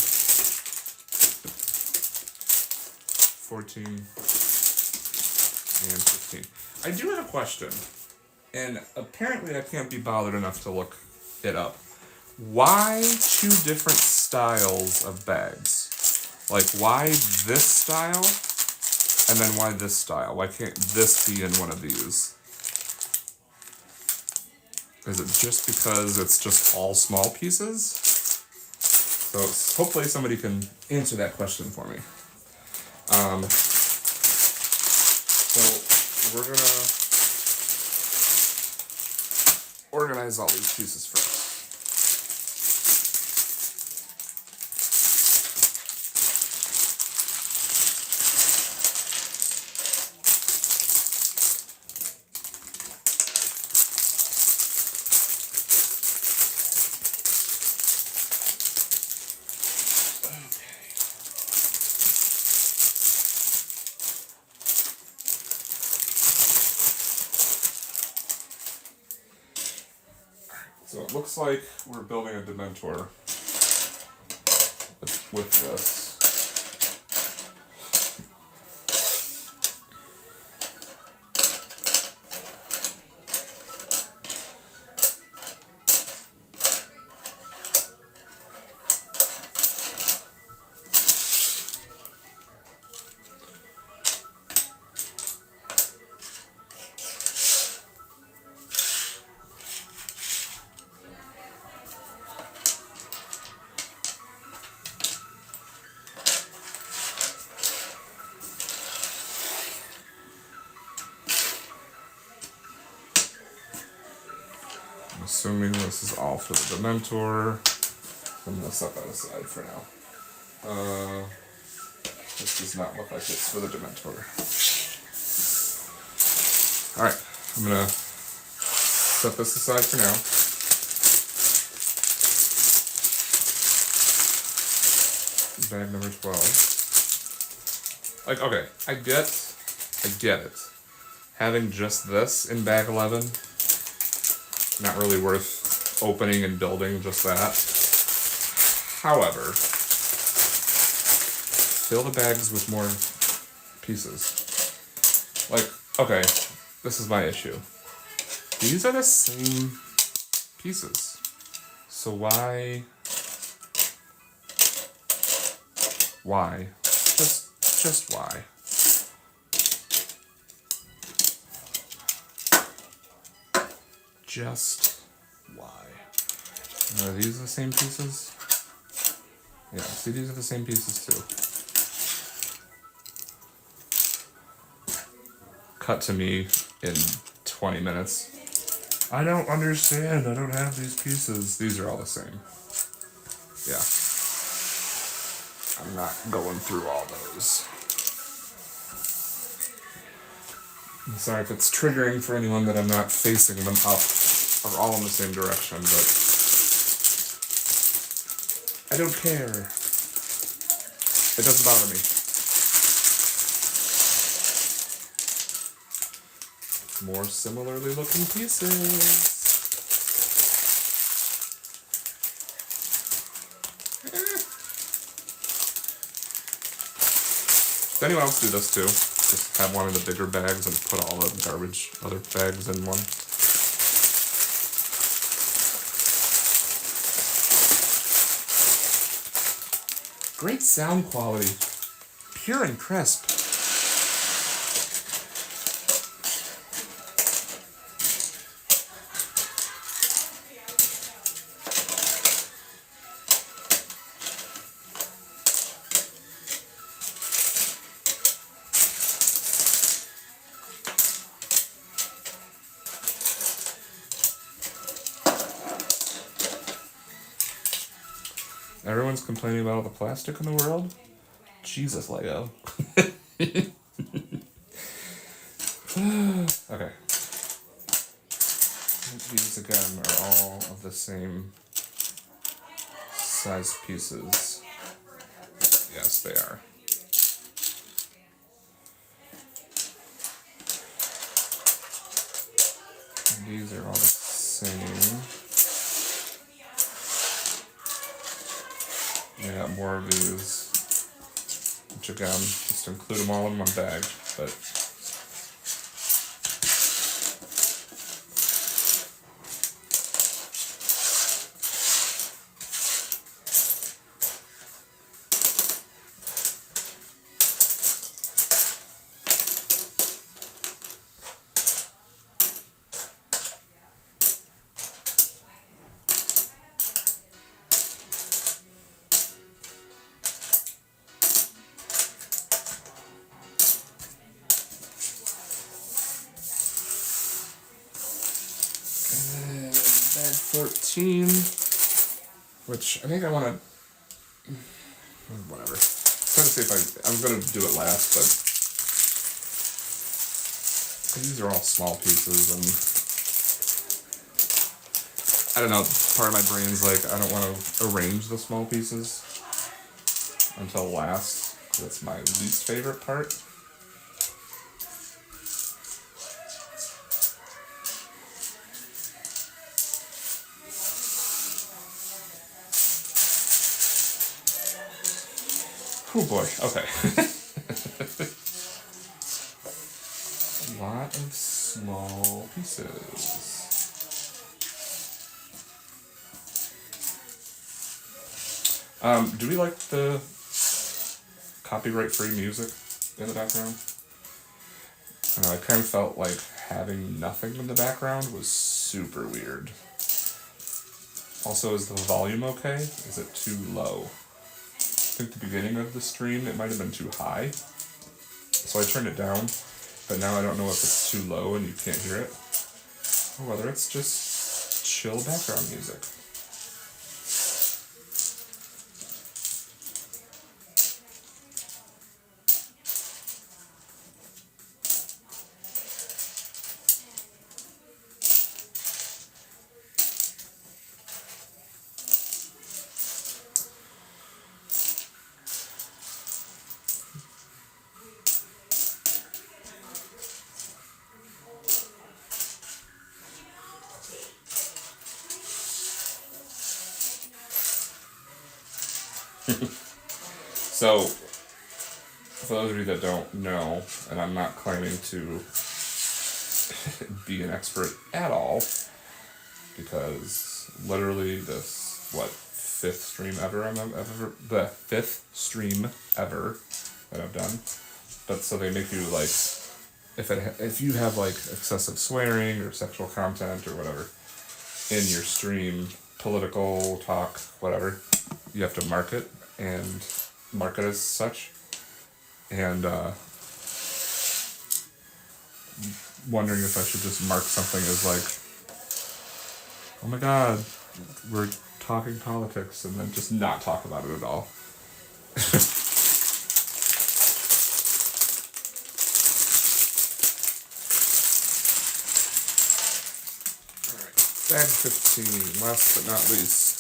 Speaker 1: 14, and 15. I do have a question, and apparently I can't be bothered enough to look it up. Why two different styles of bags? Like, why this style? And then why this style? Why can't this be in one of these? Is it just because it's just all small pieces? So hopefully somebody can answer that question for me. So we're gonna organize all these pieces first. So it looks like we're building a Dementor with this. I'm assuming this is all for the Dementor. I'm gonna set that aside for now. This does not look like it's for the Dementor. Alright, I'm gonna set this aside for now. Bag number 12. Like, okay, I get it. Having just this in bag 11, not really worth opening and building just that. However, fill the bags with more pieces. Like, okay, this is my issue. These are the same pieces. So why? Why? Just why? Just why? Are these the same pieces? Yeah, see, these are the same pieces too. Cut to me in 20 minutes. I don't understand. I don't have these pieces. These are all the same. Yeah. I'm not going through all those. I'm sorry if it's triggering for anyone that I'm not facing them up or all in the same direction, but I don't care. It doesn't bother me. More similarly looking pieces. Does anyone else do this too? Just have one of the bigger bags and put all the garbage other bags in one. Great sound quality. Pure and crisp. Everyone's complaining about all the plastic in the world. Jesus, Lego. Okay. These again are all of the same size pieces. Yes, they are. And these are all the same. I got more of these, which again, just include them all in one bag, but bag 14, which I think I want to, whatever. Trying to see if I'm going to do it last, but these are all small pieces, and I don't know, part of my brain's like, I don't want to arrange the small pieces until last. That's my least favorite part. Oh boy, okay. A lot of small pieces. Do we like the copyright-free music in the background? I kind of felt like having nothing in the background was super weird. Also, is the volume okay? Is it too low? I think the beginning of the stream, it might have been too high. So I turned it down, but now I don't know if it's too low and you can't hear it, or whether it's just chill background music. So, for those of you that don't know, and I'm not claiming to be an expert at all, because literally this, what, fifth stream ever the fifth stream ever that I've done. But so they make you like, if you have like excessive swearing or sexual content or whatever in your stream, political talk, whatever, you have to mark it and mark it as such. And wondering if I should just mark something as like, oh my god, we're talking politics, and then just not talk about it at all. Alright, bag 15, last but not least.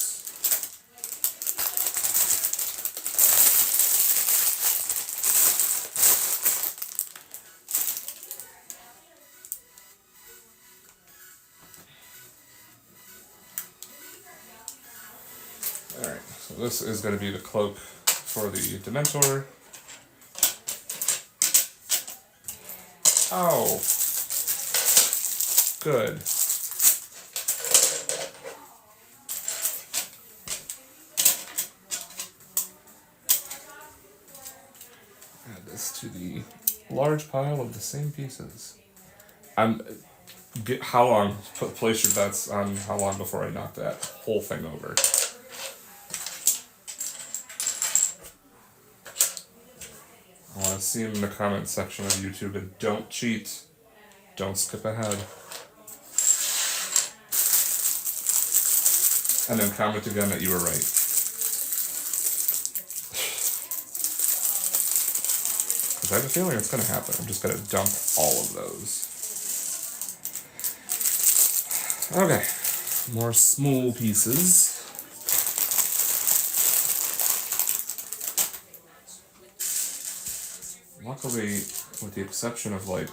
Speaker 1: Alright, so this is going to be the cloak for the Dementor. Oh, good. Add this to the large pile of the same pieces. How long? Place your bets on how long before I knock that whole thing over. I want to see them in the comment section of YouTube, and don't cheat. Don't skip ahead. And then comment again that you were right. Because I have a feeling it's going to happen. I'm just going to dump all of those. Okay. More small pieces. Luckily, with the exception of like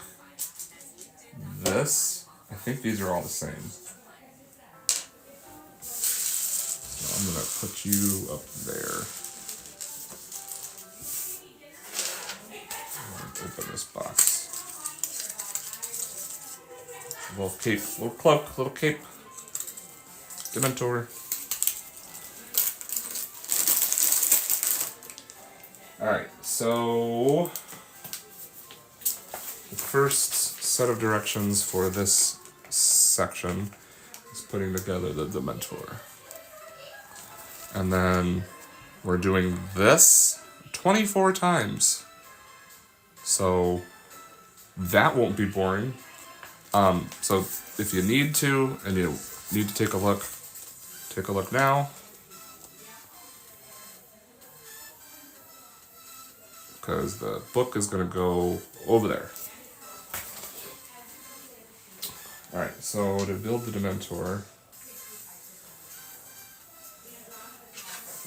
Speaker 1: this, I think these are all the same. So I'm gonna put you up there. Open this box. Little cape, little cloak, little cape. Dementor. Alright, so the first set of directions for this section is putting together the Dementor. And then we're doing this 24 times. So that won't be boring. So if you need to, and you need to take a look now. Because the book is going to go over there. Alright, so to build the Dementor,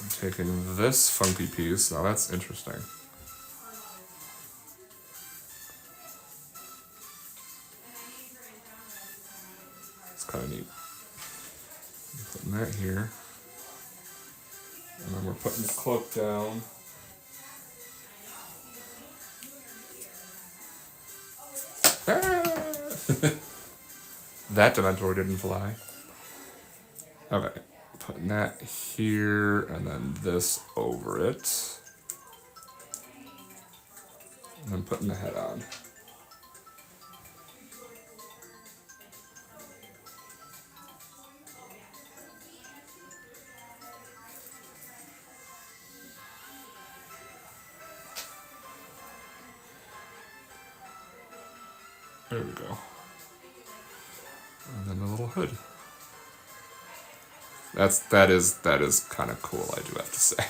Speaker 1: I'm taking this funky piece. Now that's interesting. It's kind of neat. I'm putting that here. And then we're putting the cloak down. That Dementor didn't fly. Okay, putting that here, and then this over it. And then putting the head on. There we go. And then the little hood. That is kind of cool, I do have to say.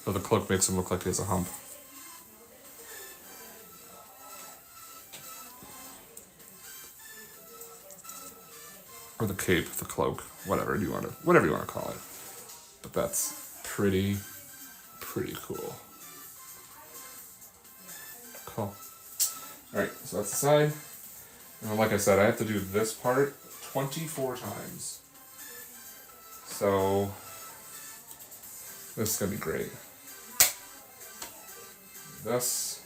Speaker 1: So the cloak makes him look like he has a hump. Or the cape, the cloak, whatever you want to call it. But that's pretty cool. Cool. Alright, so that's the side. And like I said, I have to do this part 24 times. So This is gonna be great. This,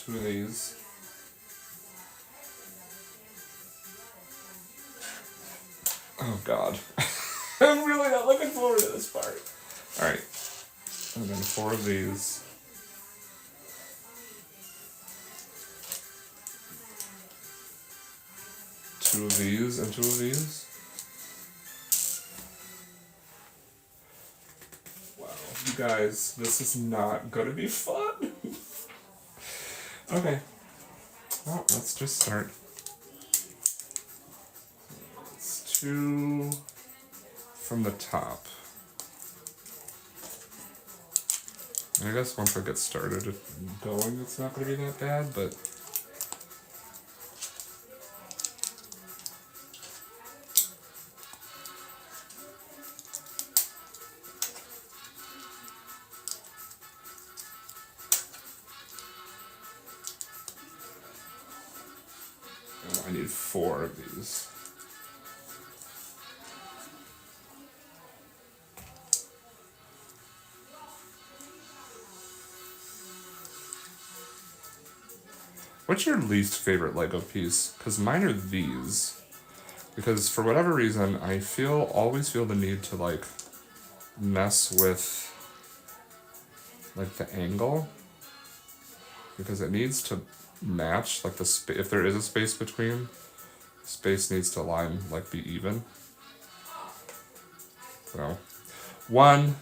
Speaker 1: 2 of these. Oh God. I'm really not looking forward to this part. Alright. And then 4 of these. Two of these and 2 of these. Wow, you guys, this is not gonna be fun. Okay. Well, let's just start. It's 2 from the top. I guess once I get started going, it's not going to be that bad, but I need 4 of these. What's your least favorite Lego piece? Because mine are these. Because for whatever reason, I always feel the need to like mess with like the angle. Because it needs to match, like if there is a space between, space needs to line, like be even. So, 1.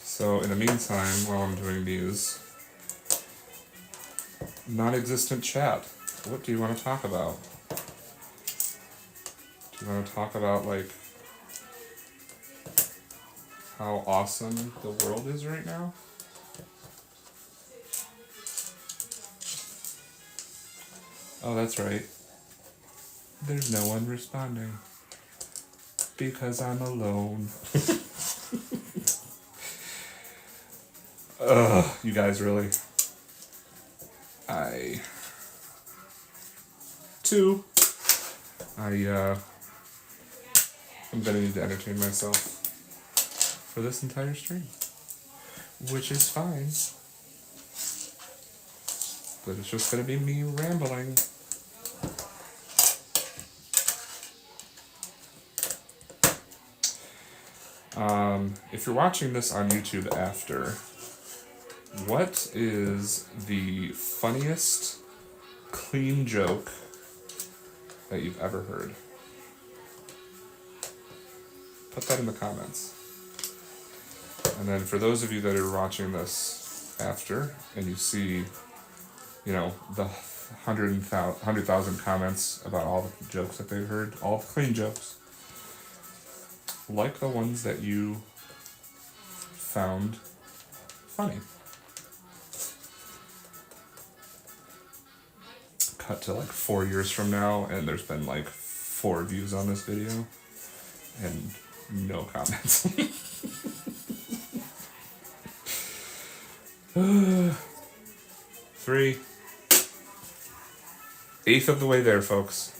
Speaker 1: So in the meantime, while I'm doing these, non-existent chat, what do you want to talk about? Do you want to talk about like how awesome the world is right now? Oh, that's right. There's no one responding. Because I'm alone. Ugh, you guys really. I'm gonna need to entertain myself for this entire stream. Which is fine. But it's just gonna be me rambling. If you're watching this on YouTube after, what is the funniest clean joke that you've ever heard? Put that in the comments. And then for those of you that are watching this after, and you see, you know, the 100,000 comments about all the jokes that they've heard, all the clean jokes, like the ones that you found funny. Cut to like 4 years from now, and there's been like 4 views on this video, and no comments. 3. 1/8 of the way there, folks.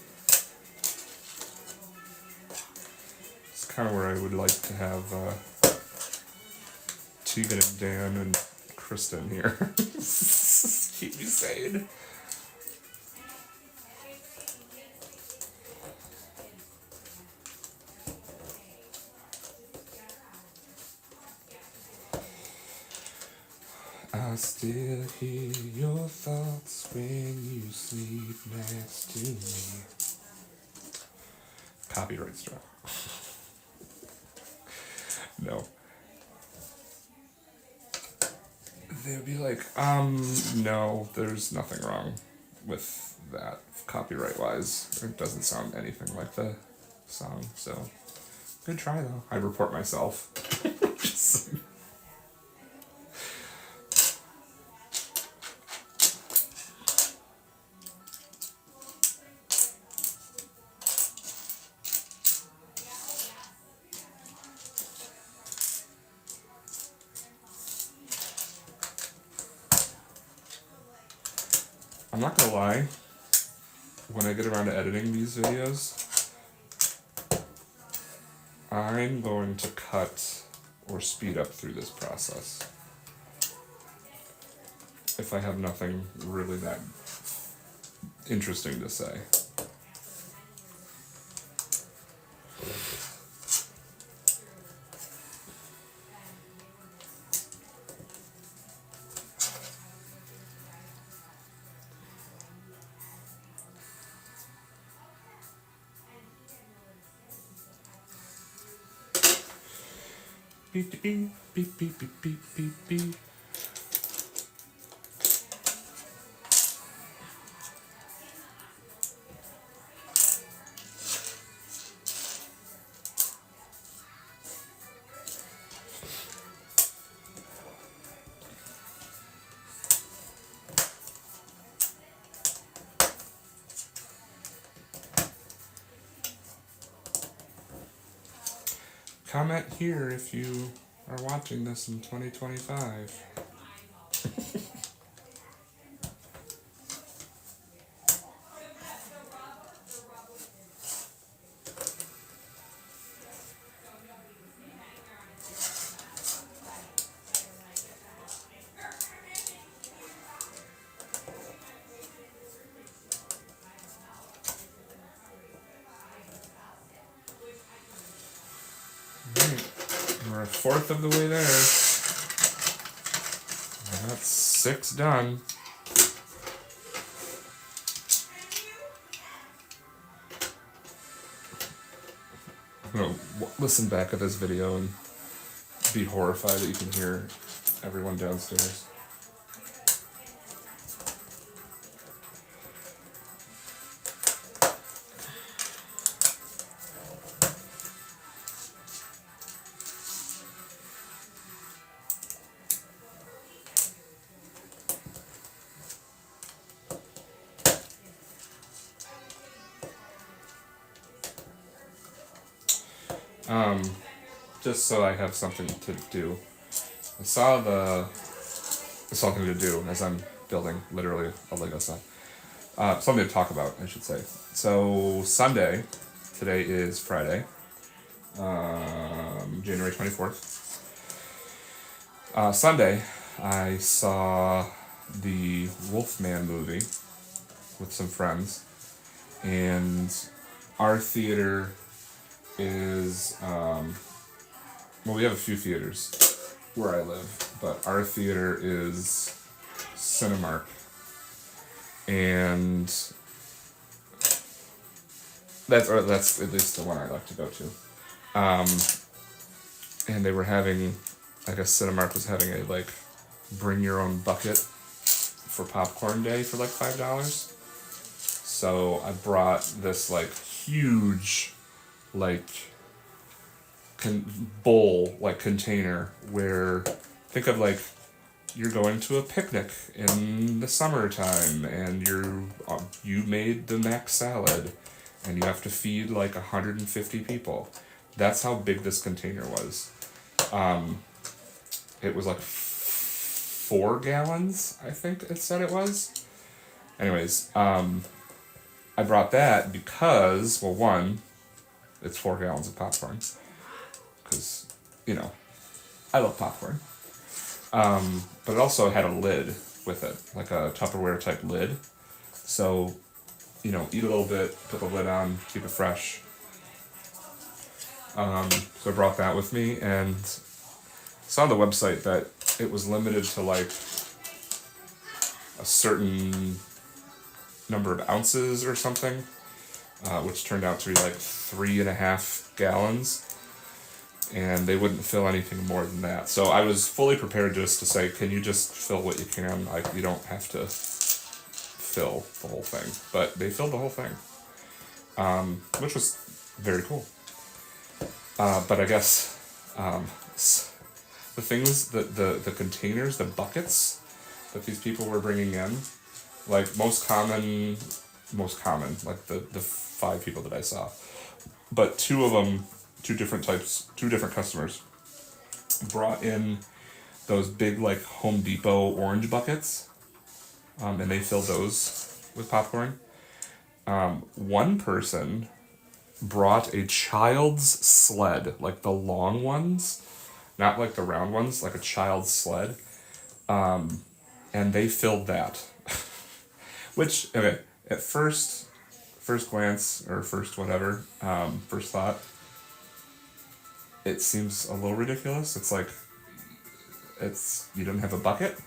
Speaker 1: It's kind of where I would like to have Tegan and Dan and Kristen here. Keep me sane. I still hear your thoughts when you sleep next to me. Copyright strike. No. They'd be like, no, there's nothing wrong with that copyright-wise. It doesn't sound anything like the song, so good try though. I report myself. Just... I'm not gonna lie, when I get around to editing these videos, I'm going to cut or speed up through this process if I have nothing really that interesting to say. Beep, beep, beep, beep, beep, beep, beep, beep. Comment here if you are watching this in 2025. We're a fourth of the way there. That's 6 done. I'm gonna listen back at this video and be horrified that you can hear everyone downstairs. Just so I have something to do. Something to do as I'm building literally a Lego set. Something to talk about, I should say. So Sunday, today is Friday, January 24th. Sunday, I saw the Wolfman movie with some friends, and our theater is, well, we have a few theaters where I live, but our theater is Cinemark, and that's at least the one I like to go to. And they were having, I guess Cinemark was having a like bring your own bucket for popcorn day for like $5. So I brought this like huge like bowl, like container, where think of like you're going to a picnic in the summertime and you made the mac salad and you have to feed like 150 people. That's how big this container was. It was like 4 gallons, I think it said it was. Anyways, I brought that because, well, one, it's 4 gallons of popcorn. Because, I love popcorn. But it also had a lid with it, like a Tupperware type lid. So, eat a little bit, put the lid on, keep it fresh. So I brought that with me, and saw on the website that it was limited to like a certain number of ounces or something, which turned out to be like 3.5 gallons. And they wouldn't fill anything more than that. So I was fully prepared just to say, can you just fill what you can? You don't have to fill the whole thing. But they filled the whole thing, which was very cool. But I guess the things, the containers, the buckets that these people were bringing in, like most common, like the 5 people that I saw. But 2 of them, 2 different customers brought in those big like Home Depot orange buckets, and they filled those with popcorn. One person brought a child's sled, like the long ones, not like the round ones, like a child's sled, and they filled that. Which, okay, at first glance, or first whatever, first thought, it seems a little ridiculous. It's like, you don't have a bucket.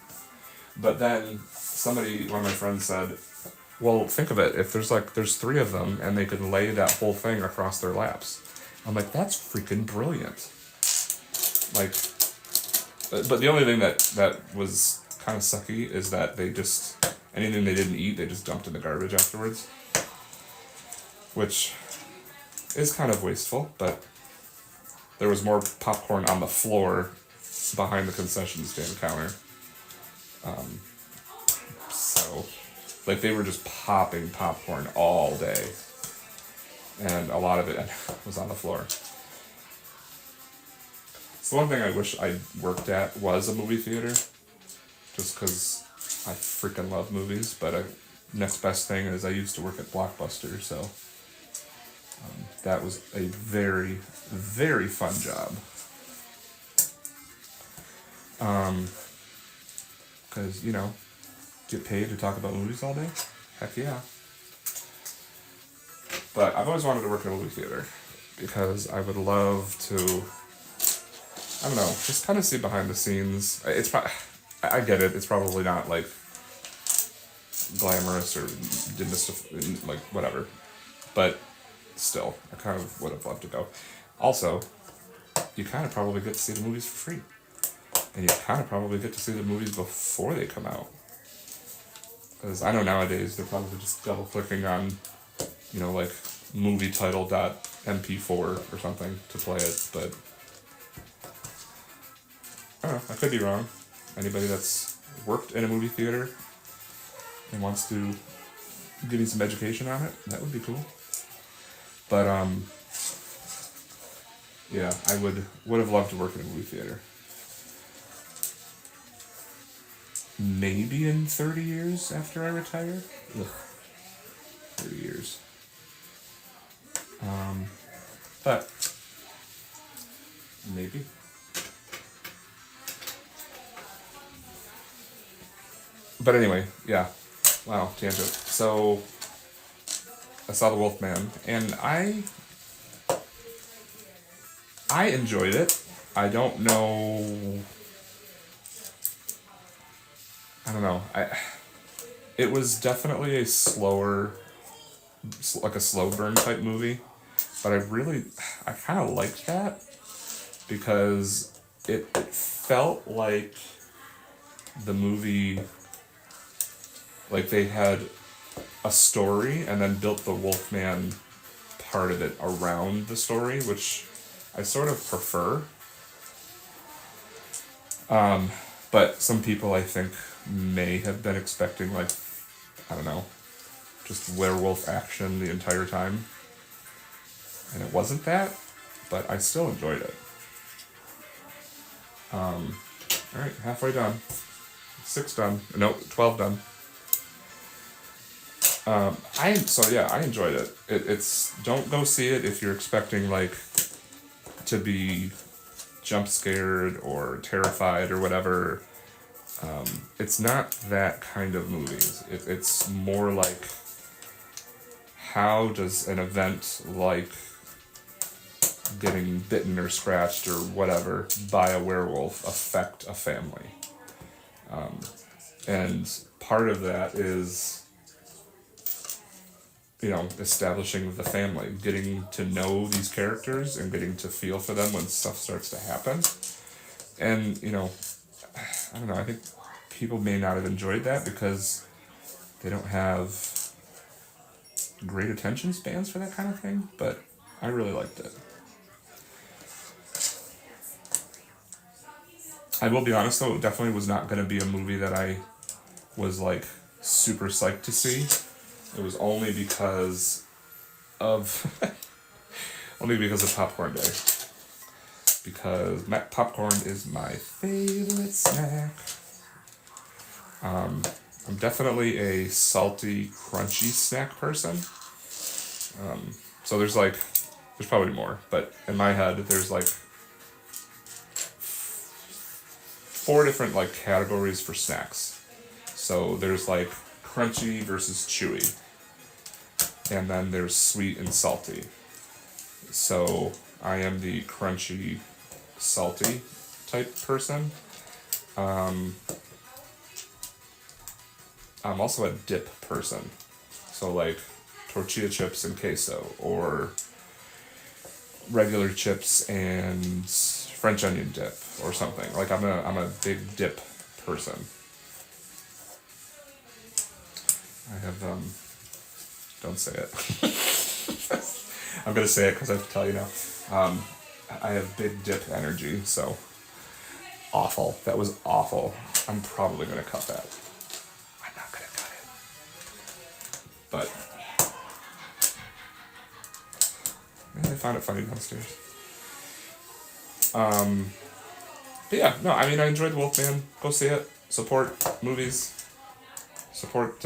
Speaker 1: But then one of my friends said, well, think of it. If there's three of them and they could lay that whole thing across their laps. I'm like, that's freaking brilliant. Like, but the only thing that was kind of sucky is that anything they didn't eat, they just dumped in the garbage afterwards. Which is kind of wasteful, but there was more popcorn on the floor behind the concession stand counter. So, like, they were just popping popcorn all day. And a lot of it was on the floor. So one thing I wish I worked at was a movie theater. Just because I freaking love movies. But next best thing is I used to work at Blockbuster, so that was a very, very fun job. Because, get paid to talk about movies all day? Heck yeah. But I've always wanted to work in a movie theater because I would love to, I don't know, just kind of see behind the scenes. I get it, it's probably not like glamorous or like whatever, but still, I kind of would have loved to go. Also, you kind of probably get to see the movies for free. And you kind of probably get to see the movies before they come out. Because I know nowadays they're probably just double clicking on, like movie-title.mp4 or something to play it, but I don't know, I could be wrong. Anybody that's worked in a movie theater and wants to give me some education on it, that would be cool. But, yeah, I would have loved to work in a movie theater. Maybe in 30 years after I retire. Ugh. 30 years. But maybe. But anyway, yeah. Wow, tangent. So I saw The Wolfman, and I enjoyed it. I don't know. It was definitely a slow burn type movie, but I kind of liked that because it felt like the movie, like they had a story and then built the Wolfman part of it around the story, which I sort of prefer. But some people, I think, may have been expecting, like, I don't know, just werewolf action the entire time. And it wasn't that, but I still enjoyed it. Alright, halfway done. 6 done. No, 12 done. I enjoyed it. It's don't go see it if you're expecting, like, to be jump scared or terrified or whatever. It's not that kind of movie. It's more like, how does an event like getting bitten or scratched or whatever by a werewolf affect a family? And part of that is, establishing the family, getting to know these characters and getting to feel for them when stuff starts to happen. And, I don't know, I think people may not have enjoyed that because they don't have great attention spans for that kind of thing, but I really liked it. I will be honest though, it definitely was not going to be a movie that I was like super psyched to see. It was only because of Popcorn Day. Because popcorn is my favorite snack. I'm definitely a salty, crunchy snack person. So there's probably more, but in my head, there's like four different like categories for snacks. So there's like crunchy versus chewy, and then there's sweet and salty. So I am the crunchy, salty type person. I'm also a dip person. So like tortilla chips and queso, or regular chips and French onion dip, or something. Like I'm a big dip person. I have don't say it. I'm gonna say it because I have to tell you now. I have big dip energy, so awful. That was awful. I'm probably gonna cut that. I'm not gonna cut it. But man, I found it funny downstairs. But yeah, no, I mean I enjoyed Wolfman. Go see it. Support movies. Support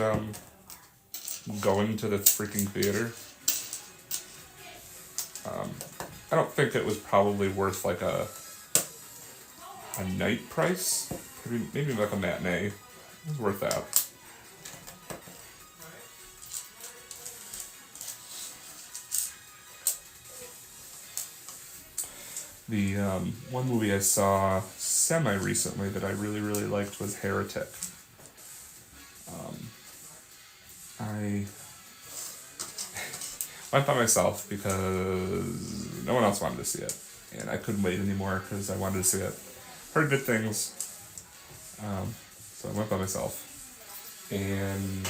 Speaker 1: going to the freaking theater. I don't think it was probably worth like a night price. Maybe like a matinee. It was worth that. The one movie I saw semi recently that I really really liked was Heretic. I went by myself because no one else wanted to see it, and I couldn't wait anymore because I wanted to see it. Heard good things, so I went by myself. And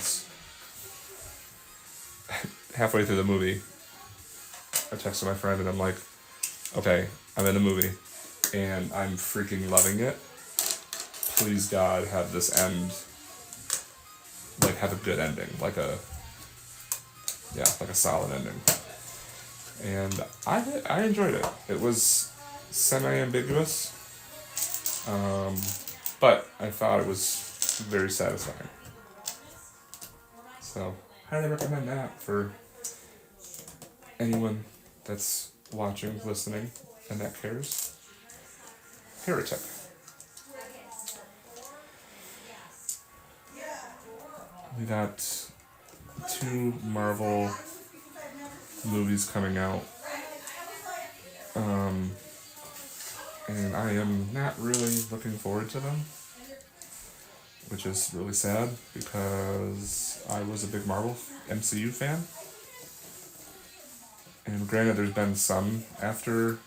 Speaker 1: halfway through the movie, I texted my friend and I'm like, "Okay, I'm in the movie, and I'm freaking loving it. Please God, have this end, like have a good ending, like a solid ending." And I enjoyed it. It was semi-ambiguous, but I thought it was very satisfying. So, highly recommend that for anyone that's watching, listening, and that cares. Heretic. We got 2 Marvel movies coming out. And I am not really looking forward to them, which is really sad because I was a big Marvel MCU fan. And granted, there's been some after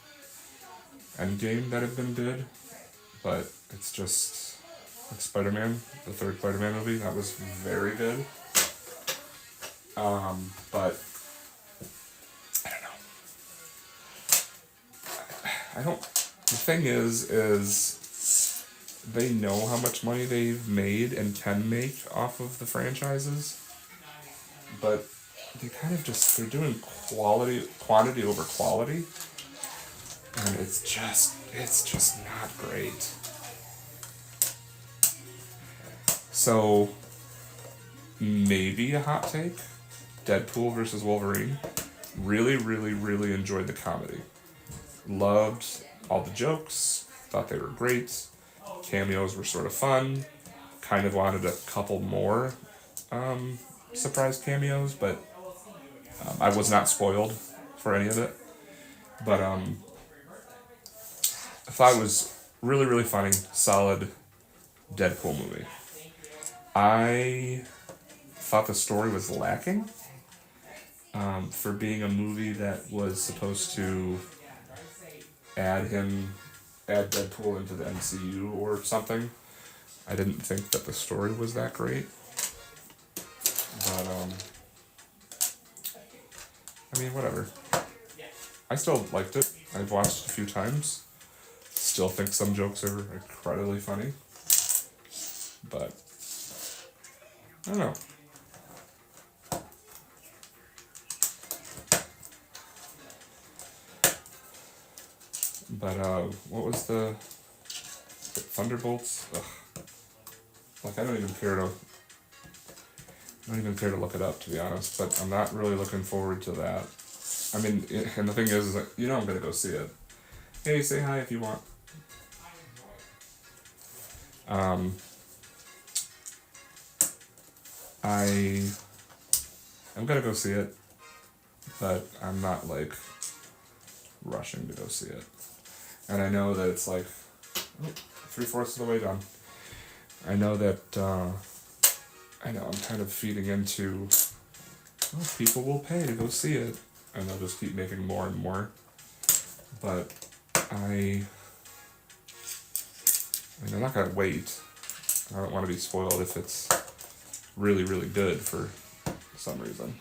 Speaker 1: Endgame that have been good, but it's just like Spider-Man, the third Spider-Man movie, that was very good. But I don't know. I don't. The thing is they know how much money they've made and can make off of the franchises, but they kind of they're doing quantity over quality, and it's just not great. So maybe a hot take: Deadpool versus Wolverine. Really, really, really enjoyed the comedy. Loved all the jokes. Thought they were great. Cameos were sort of fun. Kind of wanted a couple more surprise cameos, but I was not spoiled for any of it. But I thought it was really, really funny, solid Deadpool movie. I thought the story was lacking for being a movie that was supposed to add Deadpool into the MCU or something. I didn't think that the story was that great. But, I mean, whatever. I still liked it. I've watched it a few times. Still think some jokes are incredibly funny. But, I don't know. But, what was the Thunderbolts? Ugh. Like, I don't even care to I don't even care to look it up, to be honest, but I'm not really looking forward to that. I mean, and the thing is that, I'm going to go see it. Hey, say hi if you want. Um, I'm going to go see it, but I'm not, like, rushing to go see it. And I know that it's like 3/4 of the way done. I know that, I'm kind of feeding into, well, people will pay to go see it, and they'll just keep making more and more. But I'm not gonna wait. I don't want to be spoiled if it's really, really good for some reason.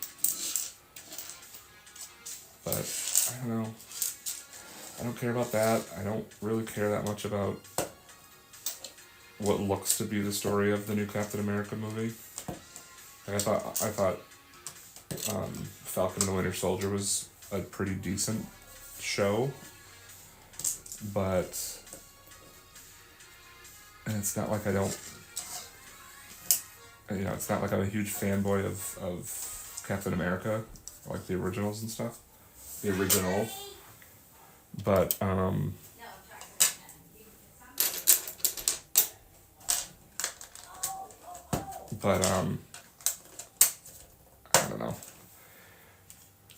Speaker 1: But I don't know. I don't care about that. I don't really care that much about what looks to be the story of the new Captain America movie. Like I thought Falcon and the Winter Soldier was a pretty decent show, but and it's not like I don't, it's not like I'm a huge fanboy of Captain America, like the originals and stuff, the original, but I don't know,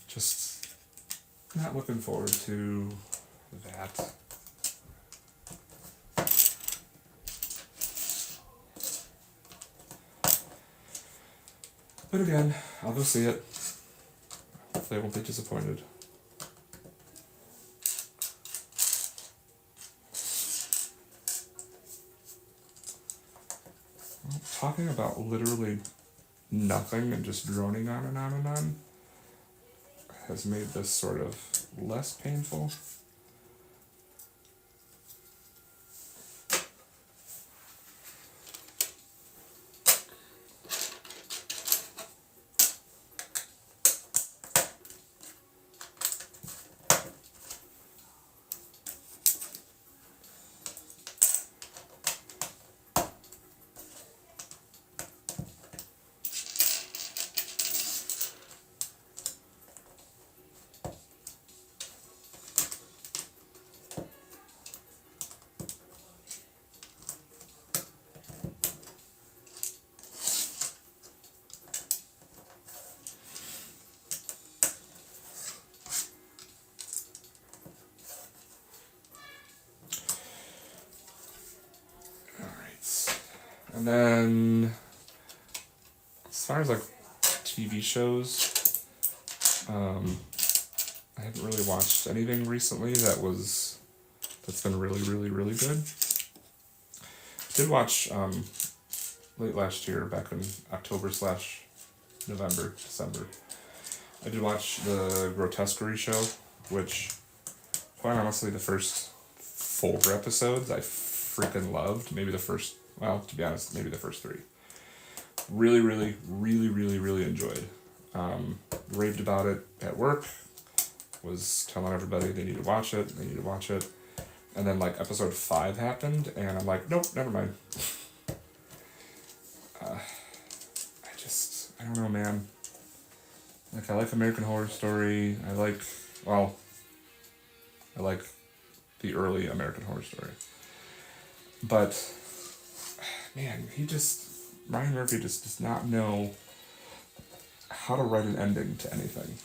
Speaker 1: just not looking forward to that. But again, I'll go see it. Hopefully I won't be disappointed. Well, talking about literally nothing and just droning on and on and on has made this sort of less painful. And then, as far as like TV shows, I haven't really watched anything recently that's been really, really, really good. I did watch late last year, back in October/November, December. I did watch the Grotesquerie show, which, quite honestly, the first 4 episodes I freaking loved. Maybe the first. Well, to be honest, maybe the first 3. Really, really, really, really, really enjoyed. Raved about it at work. Was telling everybody they need to watch it. And then like episode 5 happened, and I'm like, nope, never mind. I don't know, man. Like, I like American Horror Story. I like the early American Horror Story. But man, Ryan Murphy just does not know how to write an ending to anything.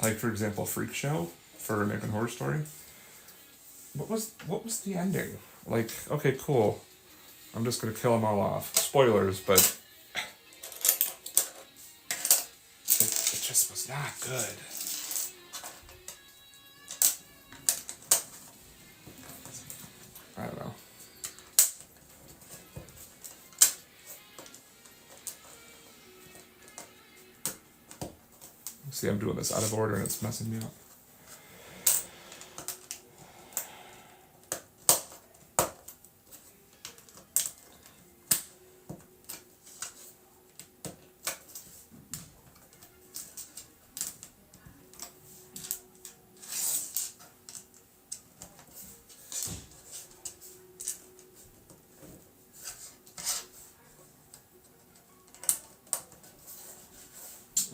Speaker 1: Like, for example, Freak Show for American Horror Story. What was the ending? Like, okay, cool. I'm just gonna kill them all off. Spoilers, but it just was not good. I don't know. See, I'm doing this out of order and it's messing me up.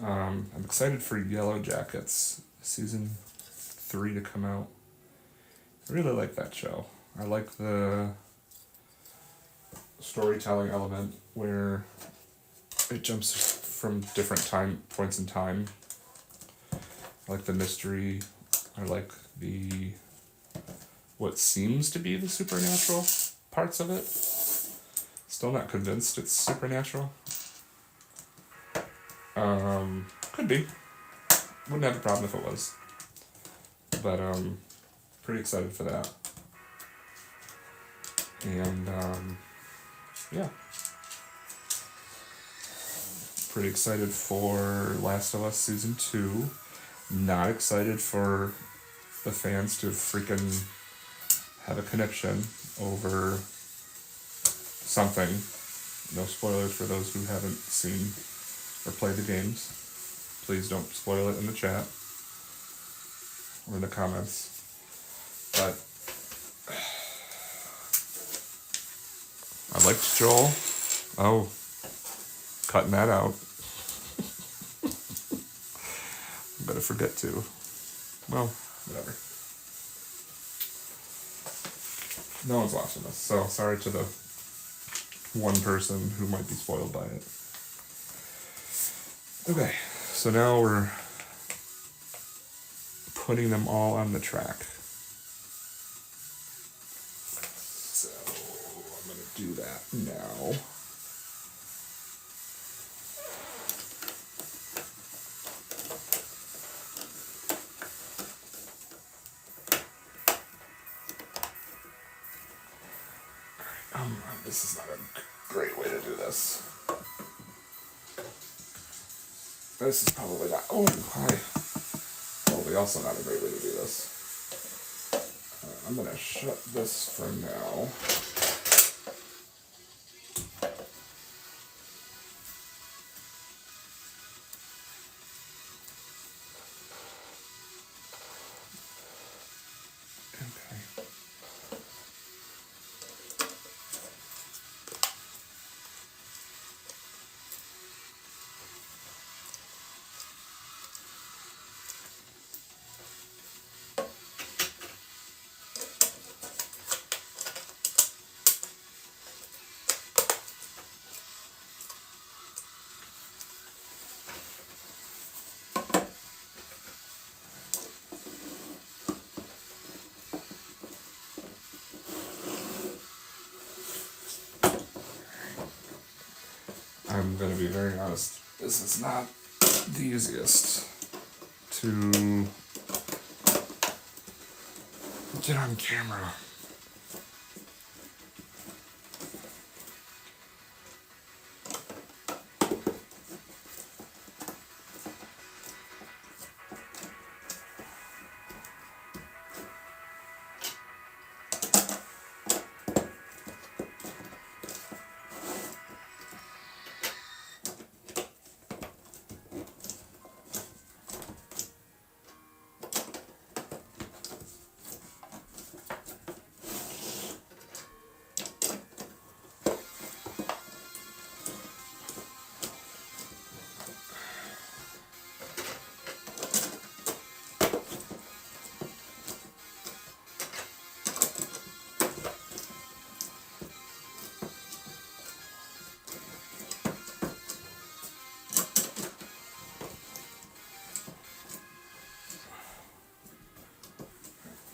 Speaker 1: I'm excited for Yellow Jackets season 3 to come out. I really like that show. I like the storytelling element where it jumps from different points in time. I like the mystery. I like the what seems to be the supernatural parts of it. Still not convinced it's supernatural. Could be. Wouldn't have a problem if it was. But pretty excited for that. And yeah. Pretty excited for Last of Us Season 2. Not excited for the fans to freaking have a connection over something. No spoilers for those who haven't seen or played the games. Please don't spoil it in the chat or in the comments. But I liked Joel. Oh, cutting that out. I'm gonna forget to. Well, whatever. No one's watching this, so sorry to the one person who might be spoiled by it. Okay, so now we're putting them all on the track. So I'm gonna do that now. This is not a great way to do this. This is probably not. Oh, hi. Probably also not a great way to do this. I'm gonna shut this for now. Okay. I'm gonna be very honest. This is not the easiest to get on camera.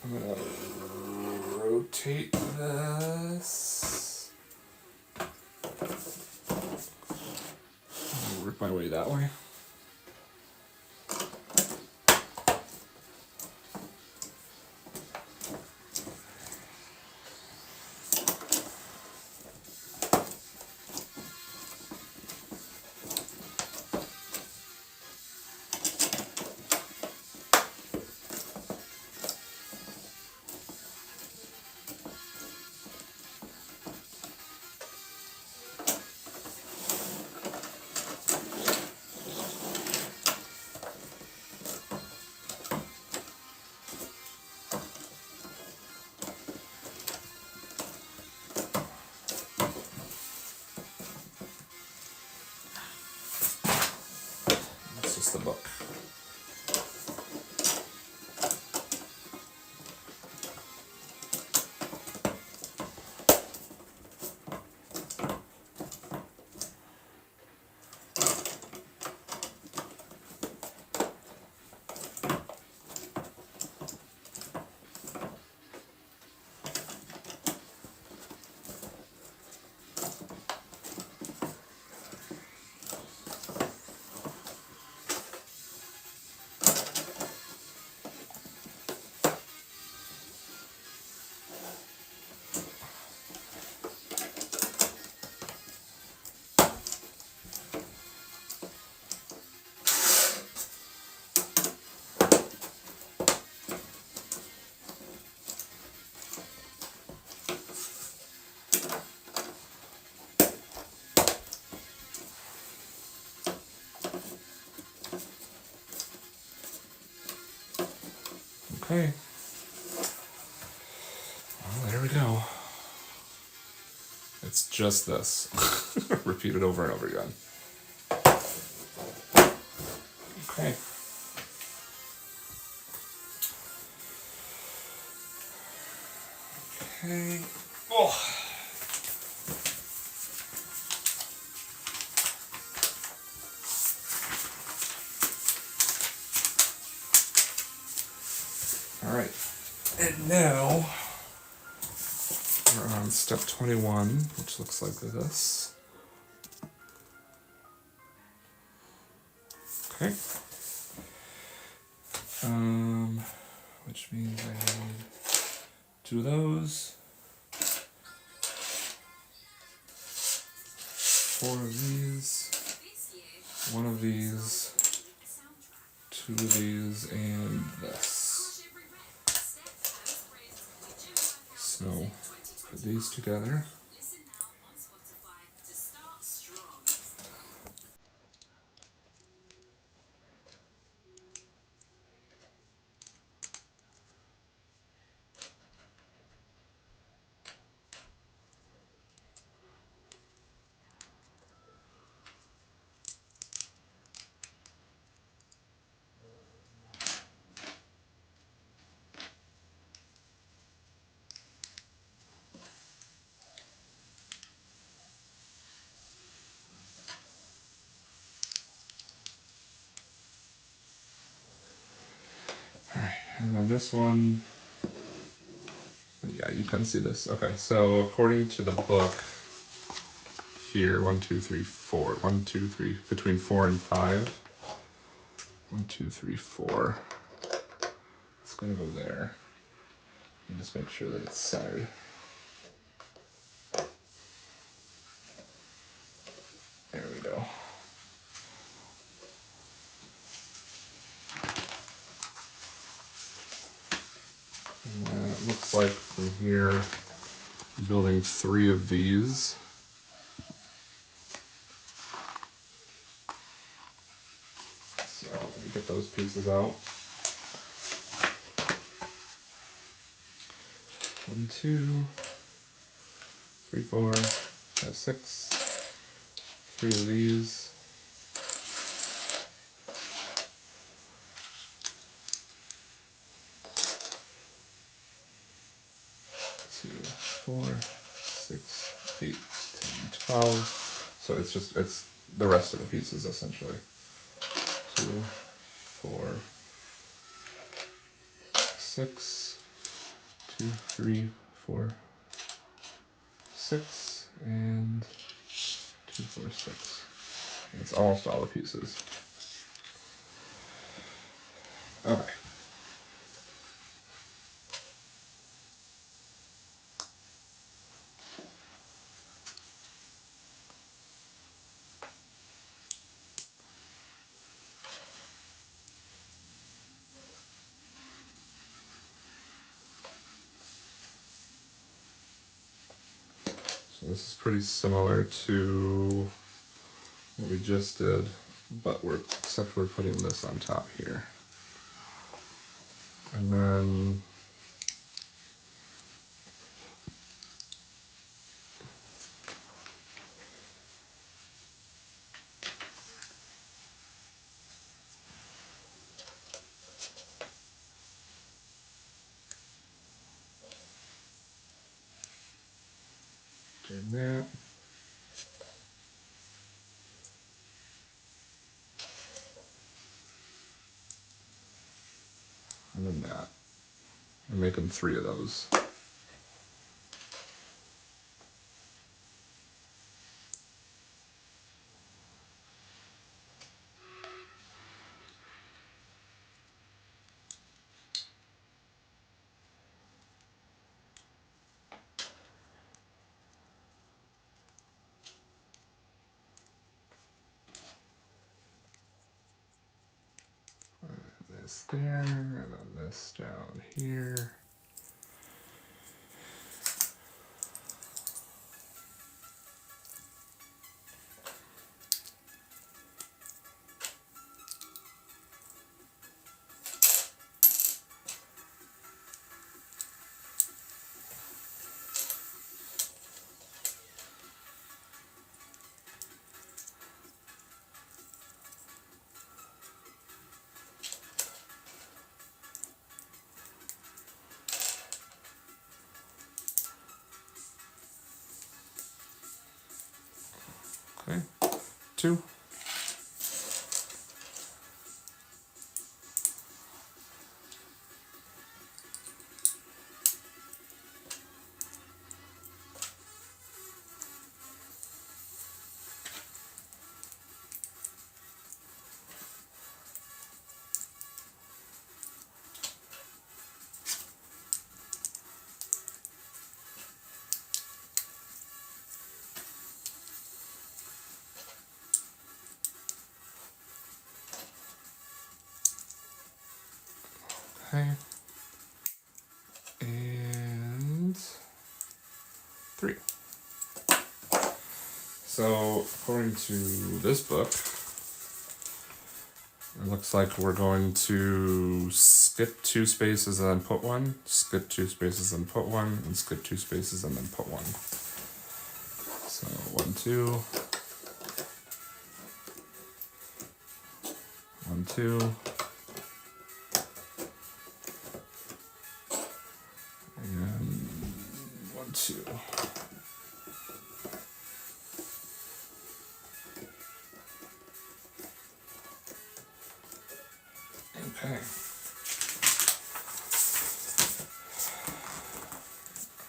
Speaker 1: I'm gonna rotate this. I'll work my way that way. purchase the book. Okay. Well, there we go. It's just this. Repeat it over and over again. Okay. Okay. Oh. All right. And now we're on step 21, which looks like this. Okay. Which means I need 2 of those, 4 of these, 1 of these, 2 of these, and this. So put these together. And then this one, yeah, you can see this. Okay, so according to the book here, 1, 2, 3, 4, 1, 2, 3, between 4 and 5. 1, 2, 3, 4. It's gonna go there. And just make sure that it's centered. There we go. And then it looks like from here, building 3 of these. So let me get those pieces out. 1, 2, 3, 4, 5, 6. 3 of these. 2, 4, 6, 8, 10, 12. So it's the rest of the pieces essentially. 2, 4, 6, 2, 3, 4, 6, and 2, 4, 6. It's almost all the pieces. Okay. So this is pretty similar to what we just did, but except we're putting this on top here. And then And that. And then that. I'm making 3 of those. This there, and then this down here. Okay, 2. Okay. And 3. So, according to this book, it looks like we're going to skip 2 spaces and then put 1, skip 2 spaces and put 1, and skip 2 spaces and then put 1. So 1, 2, 1, 2, and 1, 2. Okay.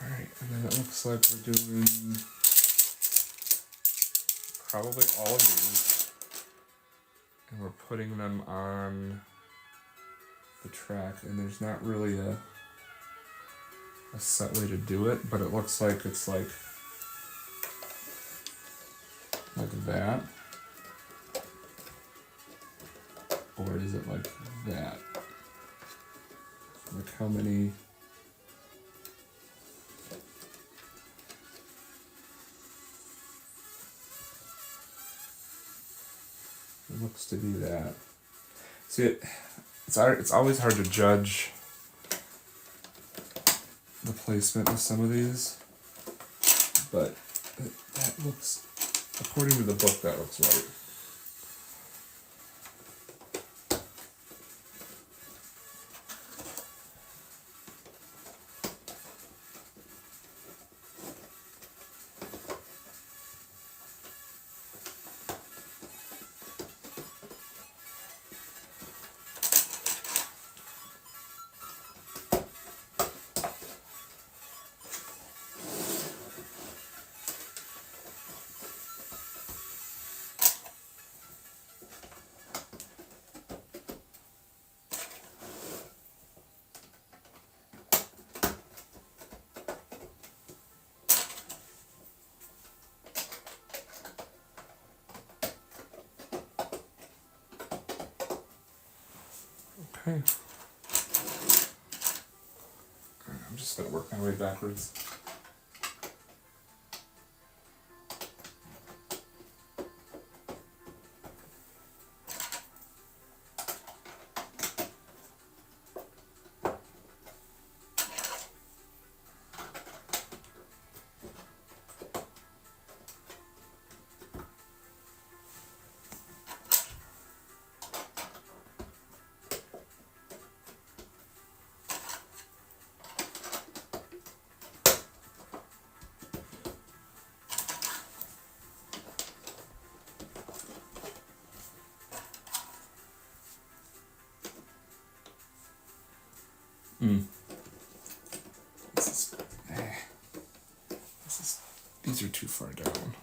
Speaker 1: Alright, and then it looks like we're doing probably all of these, and we're putting them on the track, and there's not really a set way to do it, but it looks like it's like that, or is it like that? Like how many? It looks to be that. See, it's always hard to judge the placement of some of these, but that looks, according to the book, that looks right. Okay. I'm just going to work my way backwards. This is, these are too far down.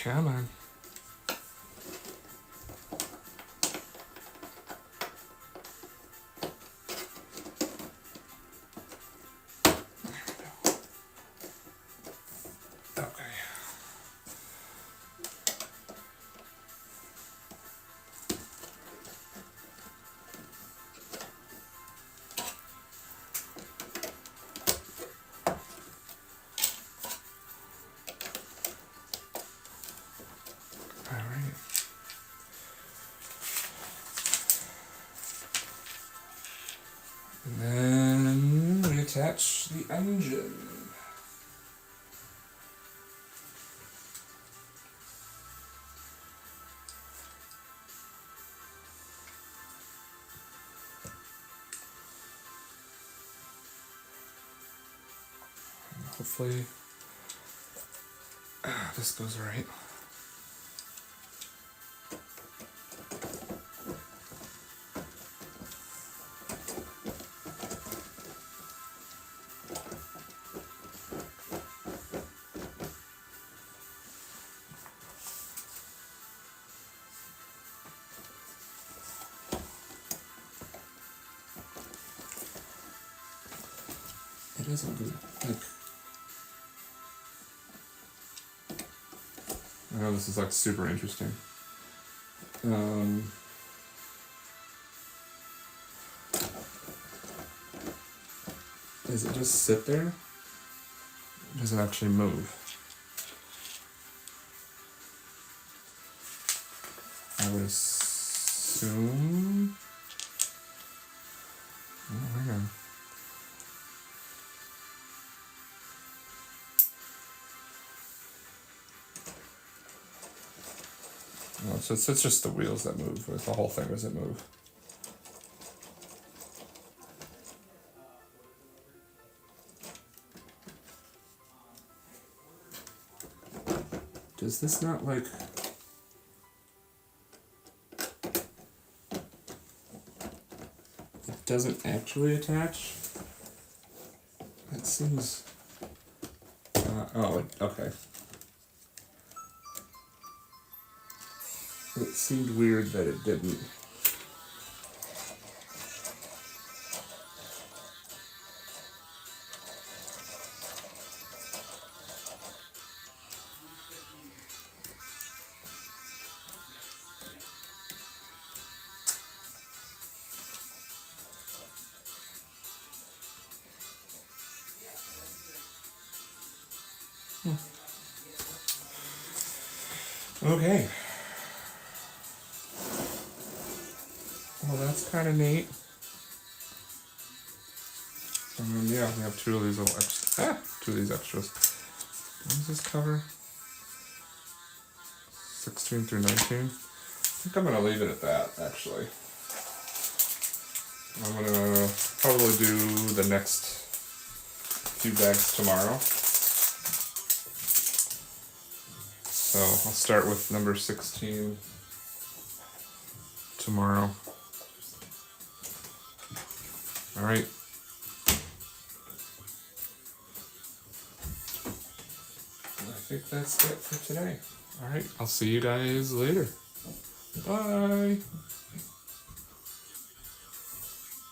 Speaker 1: Come on. And then reattach the engine. And hopefully this goes right. It isn't good. Like, I know this is like super interesting. Does it just sit there? Or does it actually move? I would assume. Oh, hang on. No, it's just the wheels that move. The whole thing doesn't move. Does this not like... It doesn't actually attach? That seems... okay. It seemed weird that it didn't. Okay. Well, that's kind of neat. And then, yeah, we have two of these little two of these extras. What does this cover? 16 through 19. I think I'm gonna leave it at that, actually. I'm gonna probably do the next few bags tomorrow. So I'll start with number 16 tomorrow. All right. I think that's it for today. All right. I'll see you guys later. Bye.